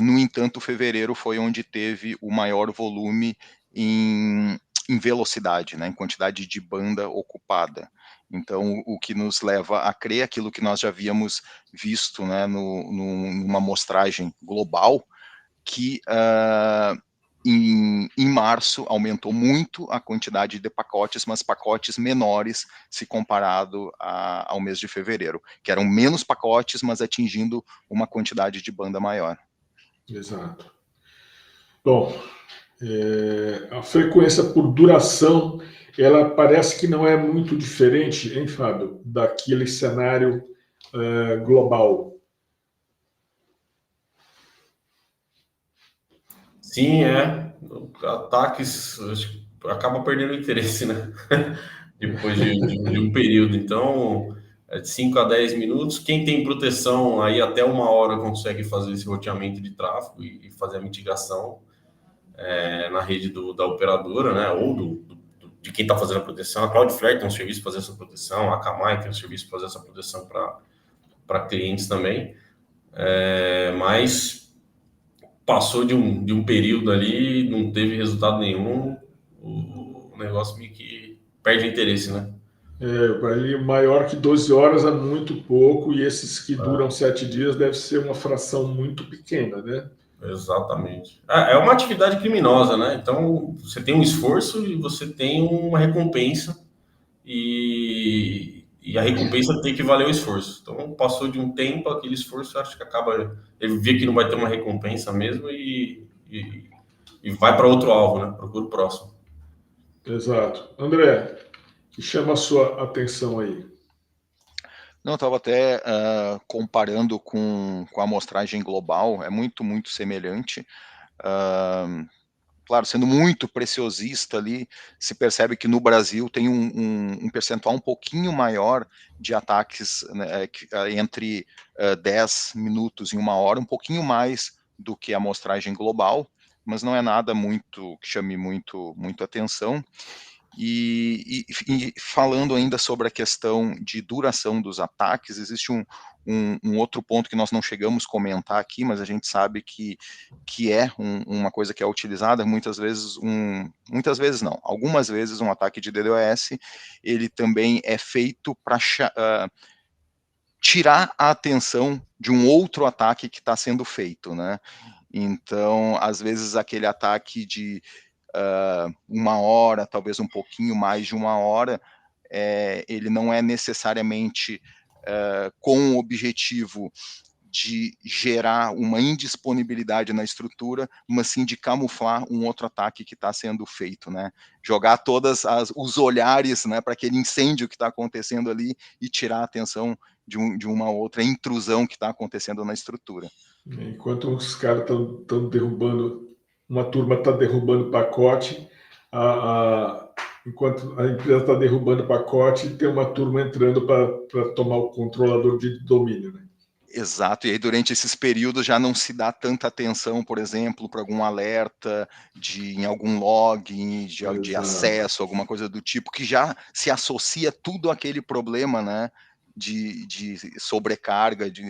No entanto, fevereiro foi onde teve o maior volume em velocidade, né, em quantidade de banda ocupada. Então, o que nos leva a crer aquilo que nós já havíamos visto, né, numa amostragem global, que em março aumentou muito a quantidade de pacotes, mas pacotes menores se comparado ao mês de fevereiro, que eram menos pacotes, mas atingindo uma quantidade de banda maior. Exato. Bom, a frequência por duração, ela parece que não é muito diferente, hein, Fábio, daquele cenário global. Sim, ataques acaba perdendo o interesse, né? Depois de um período. Então, de 5 a 10 minutos. Quem tem proteção aí até 1 hora consegue fazer esse roteamento de tráfego e fazer a mitigação na rede da operadora, né? Ou de quem está fazendo a proteção. A Cloudflare tem um serviço para fazer essa proteção, a Akamai tem um serviço para fazer essa proteção para clientes também. Mas passou de um período ali, não teve resultado nenhum, o negócio meio que perde interesse, né? Ali maior que 12 horas é muito pouco, e esses que duram 7 dias deve ser uma fração muito pequena, né? Exatamente. É uma atividade criminosa, né? Então, você tem um esforço e você tem uma recompensa, e a recompensa tem que valer o esforço. Então, passou de um tempo, aquele esforço, acho que acaba... Ele vê que não vai ter uma recompensa mesmo e vai para outro alvo, né? Procura o próximo. Exato. André, que chama a sua atenção aí? Não, eu estava até comparando com a amostragem global, é muito, muito semelhante. Claro, sendo muito preciosista ali, se percebe que no Brasil tem um percentual um pouquinho maior de ataques, né, entre 10 minutos e 1 hora, um pouquinho mais do que a amostragem global, mas não é nada muito que chame muito atenção. E falando ainda sobre a questão de duração dos ataques, existe um outro ponto que nós não chegamos a comentar aqui, mas a gente sabe que é uma coisa que é utilizada muitas vezes não, algumas vezes um ataque de DDoS, ele também é feito para tirar a atenção de um outro ataque que está sendo feito, né? Então, às vezes aquele ataque de 1 hora, talvez um pouquinho mais de 1 hora, ele não é necessariamente com o objetivo de gerar uma indisponibilidade na estrutura, mas sim de camuflar um outro ataque que está sendo feito, né? Jogar todos os olhares, né, para aquele incêndio que está acontecendo ali e tirar a atenção de uma outra intrusão que está acontecendo na estrutura. Enquanto os caras estão derrubando, uma turma está derrubando pacote, enquanto a empresa está derrubando pacote, tem uma turma entrando para tomar o controlador de domínio, né? Exato, e aí durante esses períodos já não se dá tanta atenção, por exemplo, para algum alerta em algum login, de acesso, alguma coisa do tipo, que já se associa tudo àquele problema, né, de sobrecarga, de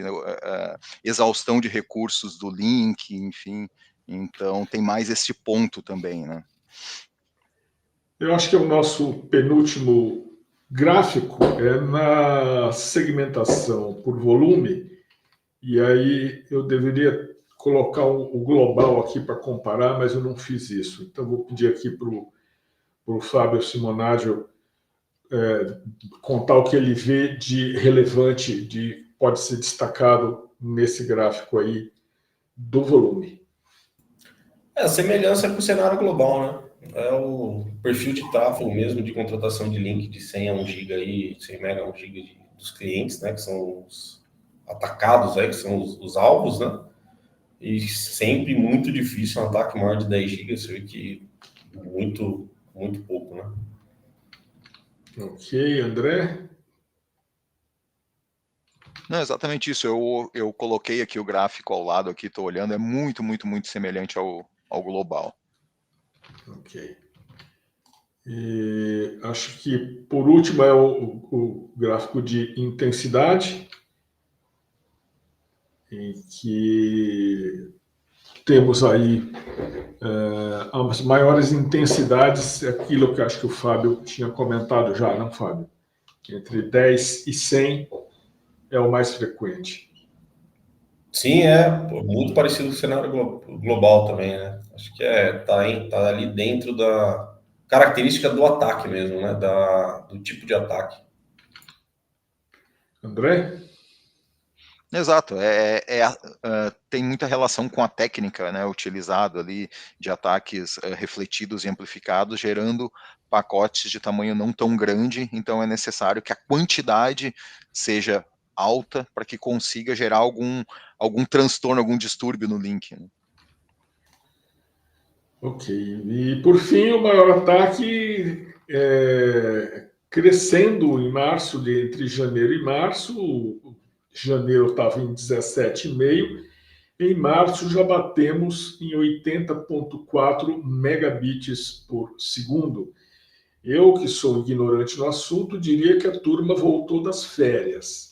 exaustão de recursos do link, enfim. Então tem mais esse ponto também, né? Eu acho que é o nosso penúltimo gráfico, é na segmentação por volume. E aí eu deveria colocar o global aqui para comparar, mas eu não fiz isso. Então vou pedir aqui para o Fábio Simonaggio contar o que ele vê de relevante, pode ser destacado nesse gráfico aí do volume. A semelhança com o cenário global, né? É o perfil de tráfego mesmo, de contratação de link de 100 a 1 GB aí, 100 MB a 1 GB dos clientes, né? Que são os atacados aí, que são os alvos, né? E sempre muito difícil um ataque maior de 10 GB, você vê que muito pouco, né? Ok, André? Não, exatamente isso. Eu coloquei aqui o gráfico ao lado, aqui estou olhando, é muito semelhante ao global. Ok. E acho que, por último, é o gráfico de intensidade, em que temos aí as maiores intensidades, aquilo que acho que o Fábio tinha comentado já, não, Fábio? Entre 10 e 100 é o mais frequente. Sim, é muito parecido com o cenário global também, né? Acho que tá ali dentro da característica do ataque mesmo, né? Do tipo de ataque. André? Exato, tem muita relação com a técnica, né, utilizada ali de ataques refletidos e amplificados, gerando pacotes de tamanho não tão grande, então é necessário que a quantidade seja alta para que consiga gerar algum transtorno, algum distúrbio no link, né? Ok. E, por fim, o maior ataque crescendo em março, entre janeiro e março. Janeiro estava em 17,5. Em março já batemos em 80,4 megabits por segundo. Eu, que sou ignorante no assunto, diria que a turma voltou das férias.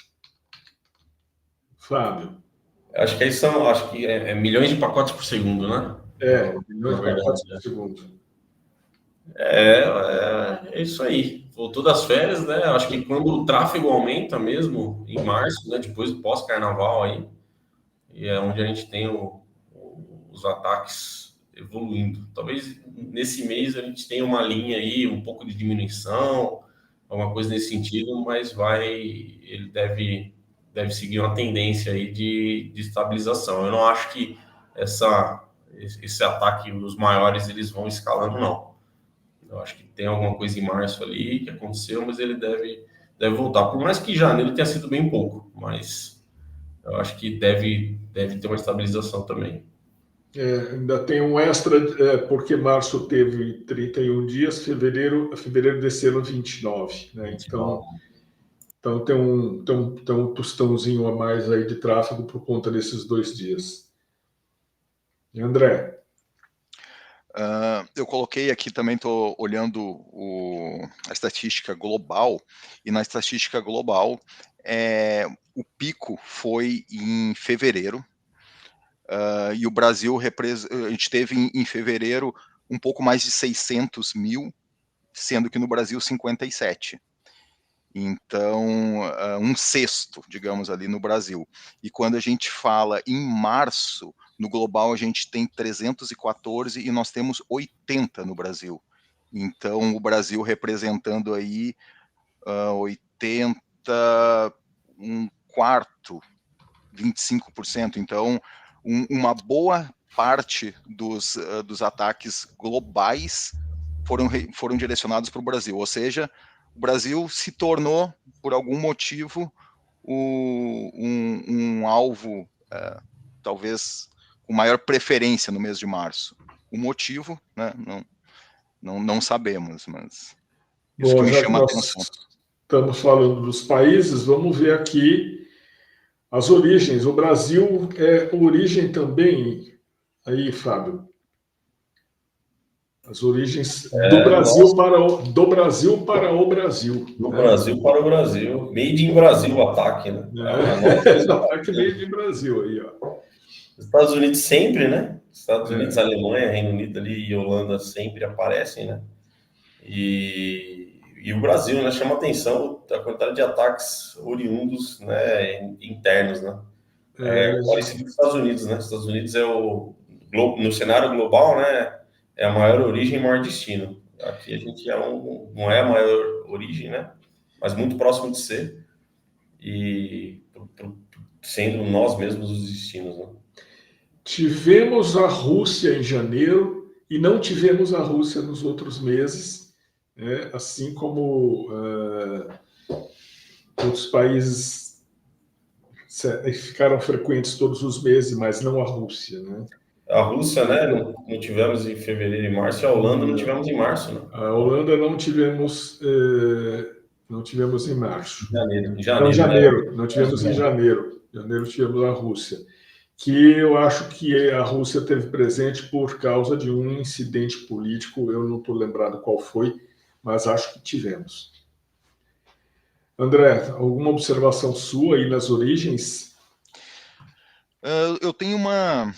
Fábio? Acho que é milhões de pacotes por segundo, né? Milhões de pacotes por segundo. É isso aí. Voltou das férias, né? Acho que quando o tráfego aumenta mesmo, em março, né? Depois do pós-carnaval aí, e é onde a gente tem os ataques evoluindo. Talvez nesse mês a gente tenha uma linha aí, um pouco de diminuição, alguma coisa nesse sentido, mas ele deve seguir uma tendência aí de estabilização. Eu não acho que esse ataque, os maiores, eles vão escalando, não. Eu acho que tem alguma coisa em março ali que aconteceu, mas ele deve voltar. Por mais que janeiro tenha sido bem pouco, mas eu acho que deve ter uma estabilização também. Ainda tem um extra, porque março teve 31 dias, fevereiro desceram 29, né? Então tem um tostãozinho a mais aí de tráfego por conta desses 2 dias. E André? Eu coloquei aqui também, estou olhando a estatística global, e na estatística global o pico foi em fevereiro, e o Brasil, a gente teve em fevereiro um pouco mais de 600 mil, sendo que no Brasil 57. Então, um sexto, digamos, ali no Brasil. E quando a gente fala em março, no global a gente tem 314 e nós temos 80 no Brasil. Então, o Brasil representando aí 80, um quarto, 25%. Então, uma boa parte dos ataques globais foram direcionados para o Brasil. Ou seja, o Brasil se tornou, por algum motivo, um alvo, talvez, com maior preferência no mês de março. O motivo, né, não sabemos, mas isso Bom, que me já que chama a nós atenção. estamos falando dos países, vamos ver aqui as origens. O Brasil é origem também, aí, Fábio, as origens do Brasil para o Brasil. Do Né? Brasil para o Brasil. Made in Brasil o ataque, né? Ataque made in Brasil aí, ó. Estados Unidos sempre, né? Estados Unidos, Alemanha, Reino Unido ali e Holanda sempre aparecem, né? E o Brasil, né? Chama atenção a quantidade de ataques oriundos, né? Internos, né? Parecido com os Estados Unidos, né? Os Estados Unidos no cenário global, né? É a maior origem e maior destino. Aqui a gente não é a maior origem, né? Mas muito próximo de ser. E sendo nós mesmos os destinos, né? Tivemos a Rússia em janeiro e não tivemos a Rússia nos outros meses, né? Assim como outros países ficaram frequentes todos os meses, mas não a Rússia, né? A Rússia, né? Não tivemos em fevereiro e março, e a Holanda não tivemos em março, né? A Holanda não tivemos em março. Janeiro. Não tivemos em janeiro. Em janeiro tivemos a Rússia, que eu acho que a Rússia teve presente por causa de um incidente político, eu não estou lembrado qual foi, mas acho que tivemos. André, alguma observação sua aí nas origens? Eu tenho uma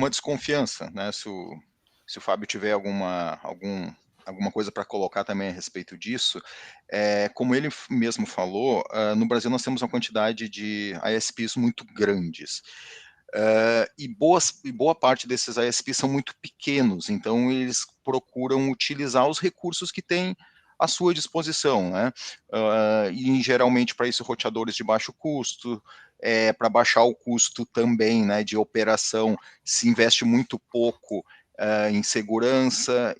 desconfiança, né? Se o Fábio tiver alguma coisa para colocar também a respeito disso, como ele mesmo falou, no Brasil nós temos uma quantidade de ISPs muito grandes. E boa parte desses ISPs são muito pequenos, então eles procuram utilizar os recursos que têm à sua disposição, né? E geralmente para isso roteadores de baixo custo, para baixar o custo também, né, de operação, se investe muito pouco em segurança,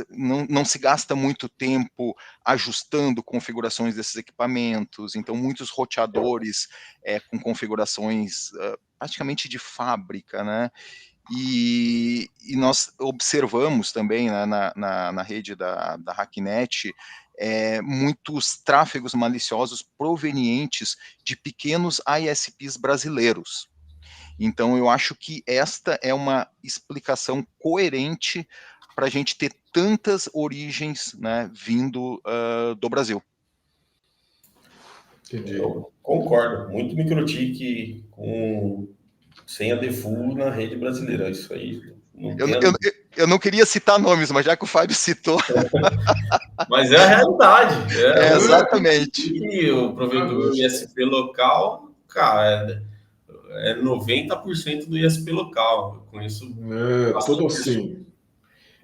não se gasta muito tempo ajustando configurações desses equipamentos, então muitos roteadores com configurações praticamente de fábrica, né? E nós observamos também, né, na rede da Hacknet muitos tráfegos maliciosos provenientes de pequenos ISPs brasileiros. Então, eu acho que esta é uma explicação coerente para a gente ter tantas origens, né, vindo do Brasil. Entendi. Eu concordo. Muito microtik com senha default na rede brasileira. Isso aí. Eu não queria citar nomes, mas já que o Fábio citou. Mas é a realidade. Exatamente. E o provedor ISP local, cara, é 90% do ISP local. Eu conheço. Tudo assim.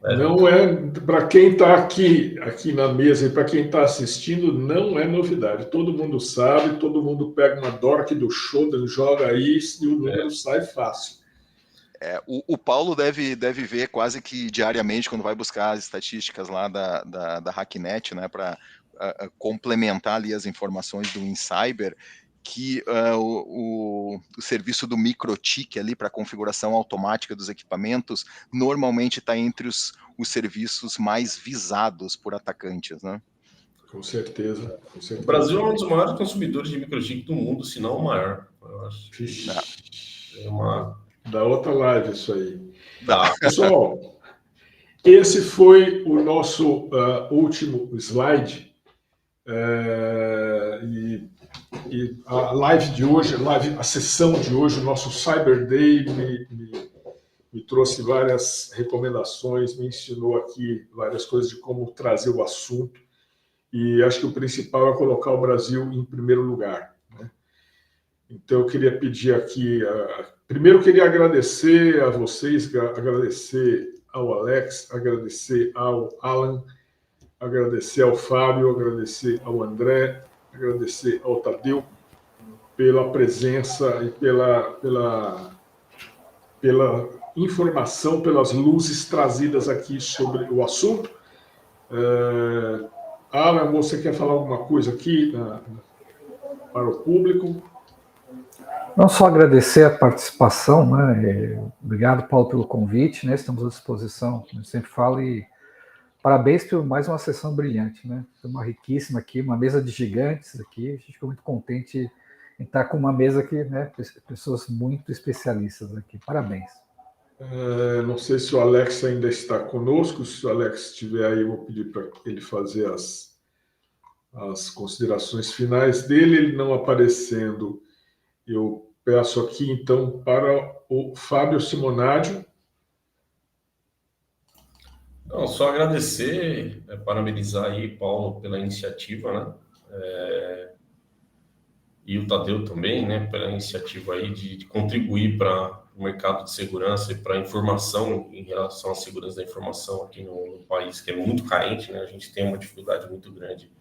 Não é, para quem está aqui na mesa e para quem está assistindo, não é novidade. Todo mundo sabe, todo mundo pega uma dork do Shodan, joga aí e o número sai fácil. O Paulo deve ver quase que diariamente, quando vai buscar as estatísticas lá da Hacknet, né, para complementar ali as informações do InCyber, que o serviço do microtik ali para configuração automática dos equipamentos normalmente está entre os serviços mais visados por atacantes, né? Com certeza. O Brasil é um dos maiores consumidores de microtik do mundo, se não o maior. Eu acho. Da outra live isso aí. Tá. Pessoal, esse foi o nosso último slide. E a live de hoje, a sessão de hoje, o nosso Cyber Day me trouxe várias recomendações, me ensinou aqui várias coisas de como trazer o assunto. E acho que o principal é colocar o Brasil em primeiro lugar, né? Então, eu queria pedir aqui... Primeiro, eu queria agradecer a vocês, agradecer ao Alex, agradecer ao Alan, agradecer ao Fábio, agradecer ao André, agradecer ao Tadeu pela presença e pela informação, pelas luzes trazidas aqui sobre o assunto. Alan, você quer falar alguma coisa aqui para o público? Não só agradecer a participação, né? Obrigado, Paulo, pelo convite, né? Estamos à disposição, como eu sempre falo, e parabéns por mais uma sessão brilhante, né? Uma riquíssima aqui, uma mesa de gigantes aqui. A gente ficou muito contente em estar com uma mesa aqui, né? Pessoas muito especialistas aqui. Parabéns. Não sei se o Alex ainda está conosco. Se o Alex estiver aí, eu vou pedir para ele fazer as considerações finais dele. Ele não aparecendo, eu peço aqui, então, para o Fábio Simonadio. Não, só agradecer, parabenizar aí, Paulo, pela iniciativa, né? E o Tadeu também, né? Pela iniciativa aí de contribuir para o mercado de segurança e para a informação em relação à segurança da informação aqui no país, que é muito carente, né? A gente tem uma dificuldade muito grande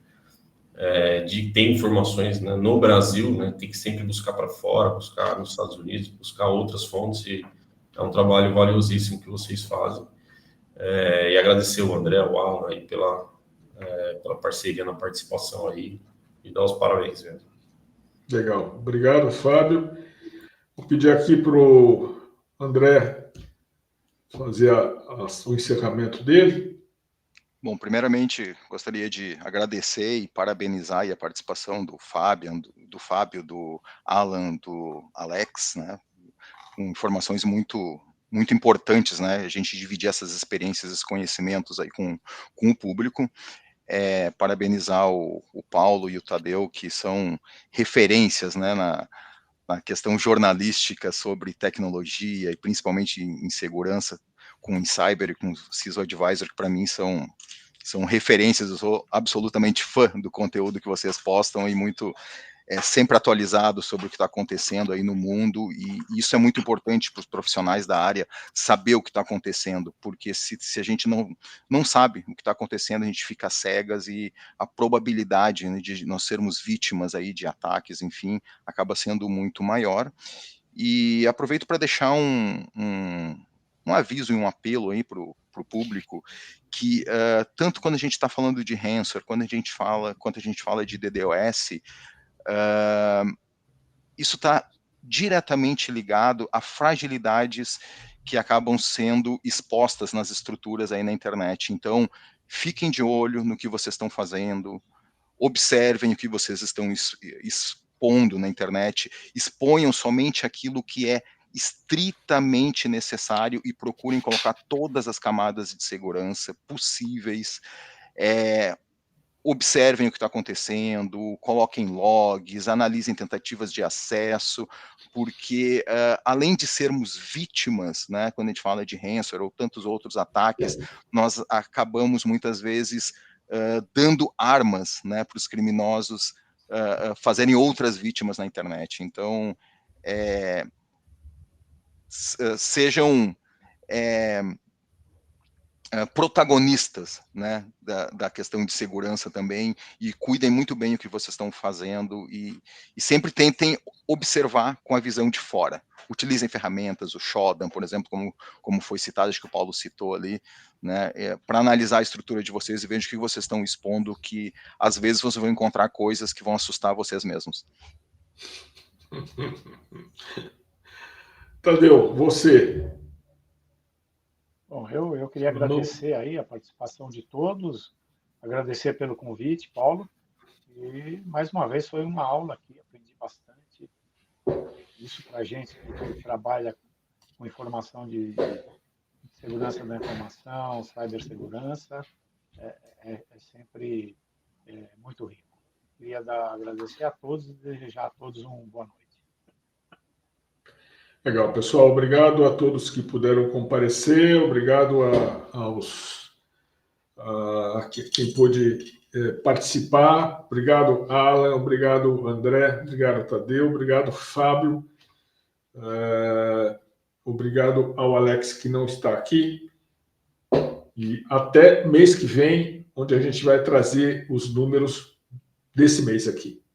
de ter informações, né, no Brasil, né? Tem que sempre buscar para fora, buscar nos Estados Unidos, buscar outras fontes, e é um trabalho valiosíssimo que vocês fazem. E agradecer o André, o Alan aí pela parceria na participação aí, e dar os parabéns mesmo. Legal, obrigado, Fábio. Vou pedir aqui para o André fazer o encerramento dele. Bom, primeiramente, gostaria de agradecer e parabenizar a participação do Fábio, do Alan, do Alex, né? Com informações muito importantes, né? A gente dividir essas experiências, esses conhecimentos aí com o público. Parabenizar o Paulo e o Tadeu, que são referências, né, na questão jornalística sobre tecnologia e principalmente em segurança, com o Cyber e com o CISO Advisor, que para mim são referências. Eu sou absolutamente fã do conteúdo que vocês postam e muito sempre atualizado sobre o que está acontecendo aí no mundo, e isso é muito importante para os profissionais da área saber o que está acontecendo, porque se a gente não sabe o que está acontecendo, a gente fica cegas, e a probabilidade, né, de nós sermos vítimas aí de ataques, enfim, acaba sendo muito maior. E aproveito para deixar um aviso e um apelo aí para o público, que tanto quando a gente está falando de ransomware, quando a gente fala de DDoS, isso está diretamente ligado a fragilidades que acabam sendo expostas nas estruturas aí na internet. Então, fiquem de olho no que vocês estão fazendo, observem o que vocês estão expondo na internet, exponham somente aquilo que é estritamente necessário e procurem colocar todas as camadas de segurança possíveis. Observem o que está acontecendo, coloquem logs, analisem tentativas de acesso, porque além de sermos vítimas, né, quando a gente fala de ransomware ou tantos outros ataques, nós acabamos muitas vezes dando armas, né, para os criminosos fazerem outras vítimas na internet. Então, sejam protagonistas, né, da questão de segurança também, e cuidem muito bem o que vocês estão fazendo, e sempre tentem observar com a visão de fora. Utilizem ferramentas, o Shodan, por exemplo, como foi citado, acho que o Paulo citou ali, né, para analisar a estrutura de vocês e vejam o que vocês estão expondo, que às vezes vocês vão encontrar coisas que vão assustar vocês mesmos. Tadeu, você. Bom, eu queria agradecer aí a participação de todos, agradecer pelo convite, Paulo, e mais uma vez foi uma aula aqui, aprendi bastante. Isso para a gente que trabalha com informação de segurança da informação, cibersegurança, é sempre muito rico. Queria agradecer a todos e desejar a todos uma boa noite. Legal, pessoal. Obrigado a todos que puderam comparecer. Obrigado a quem pôde participar. Obrigado, Alan. Obrigado, André. Obrigado, Tadeu. Obrigado, Fábio. Obrigado ao Alex, que não está aqui. E até mês que vem, onde a gente vai trazer os números desse mês aqui.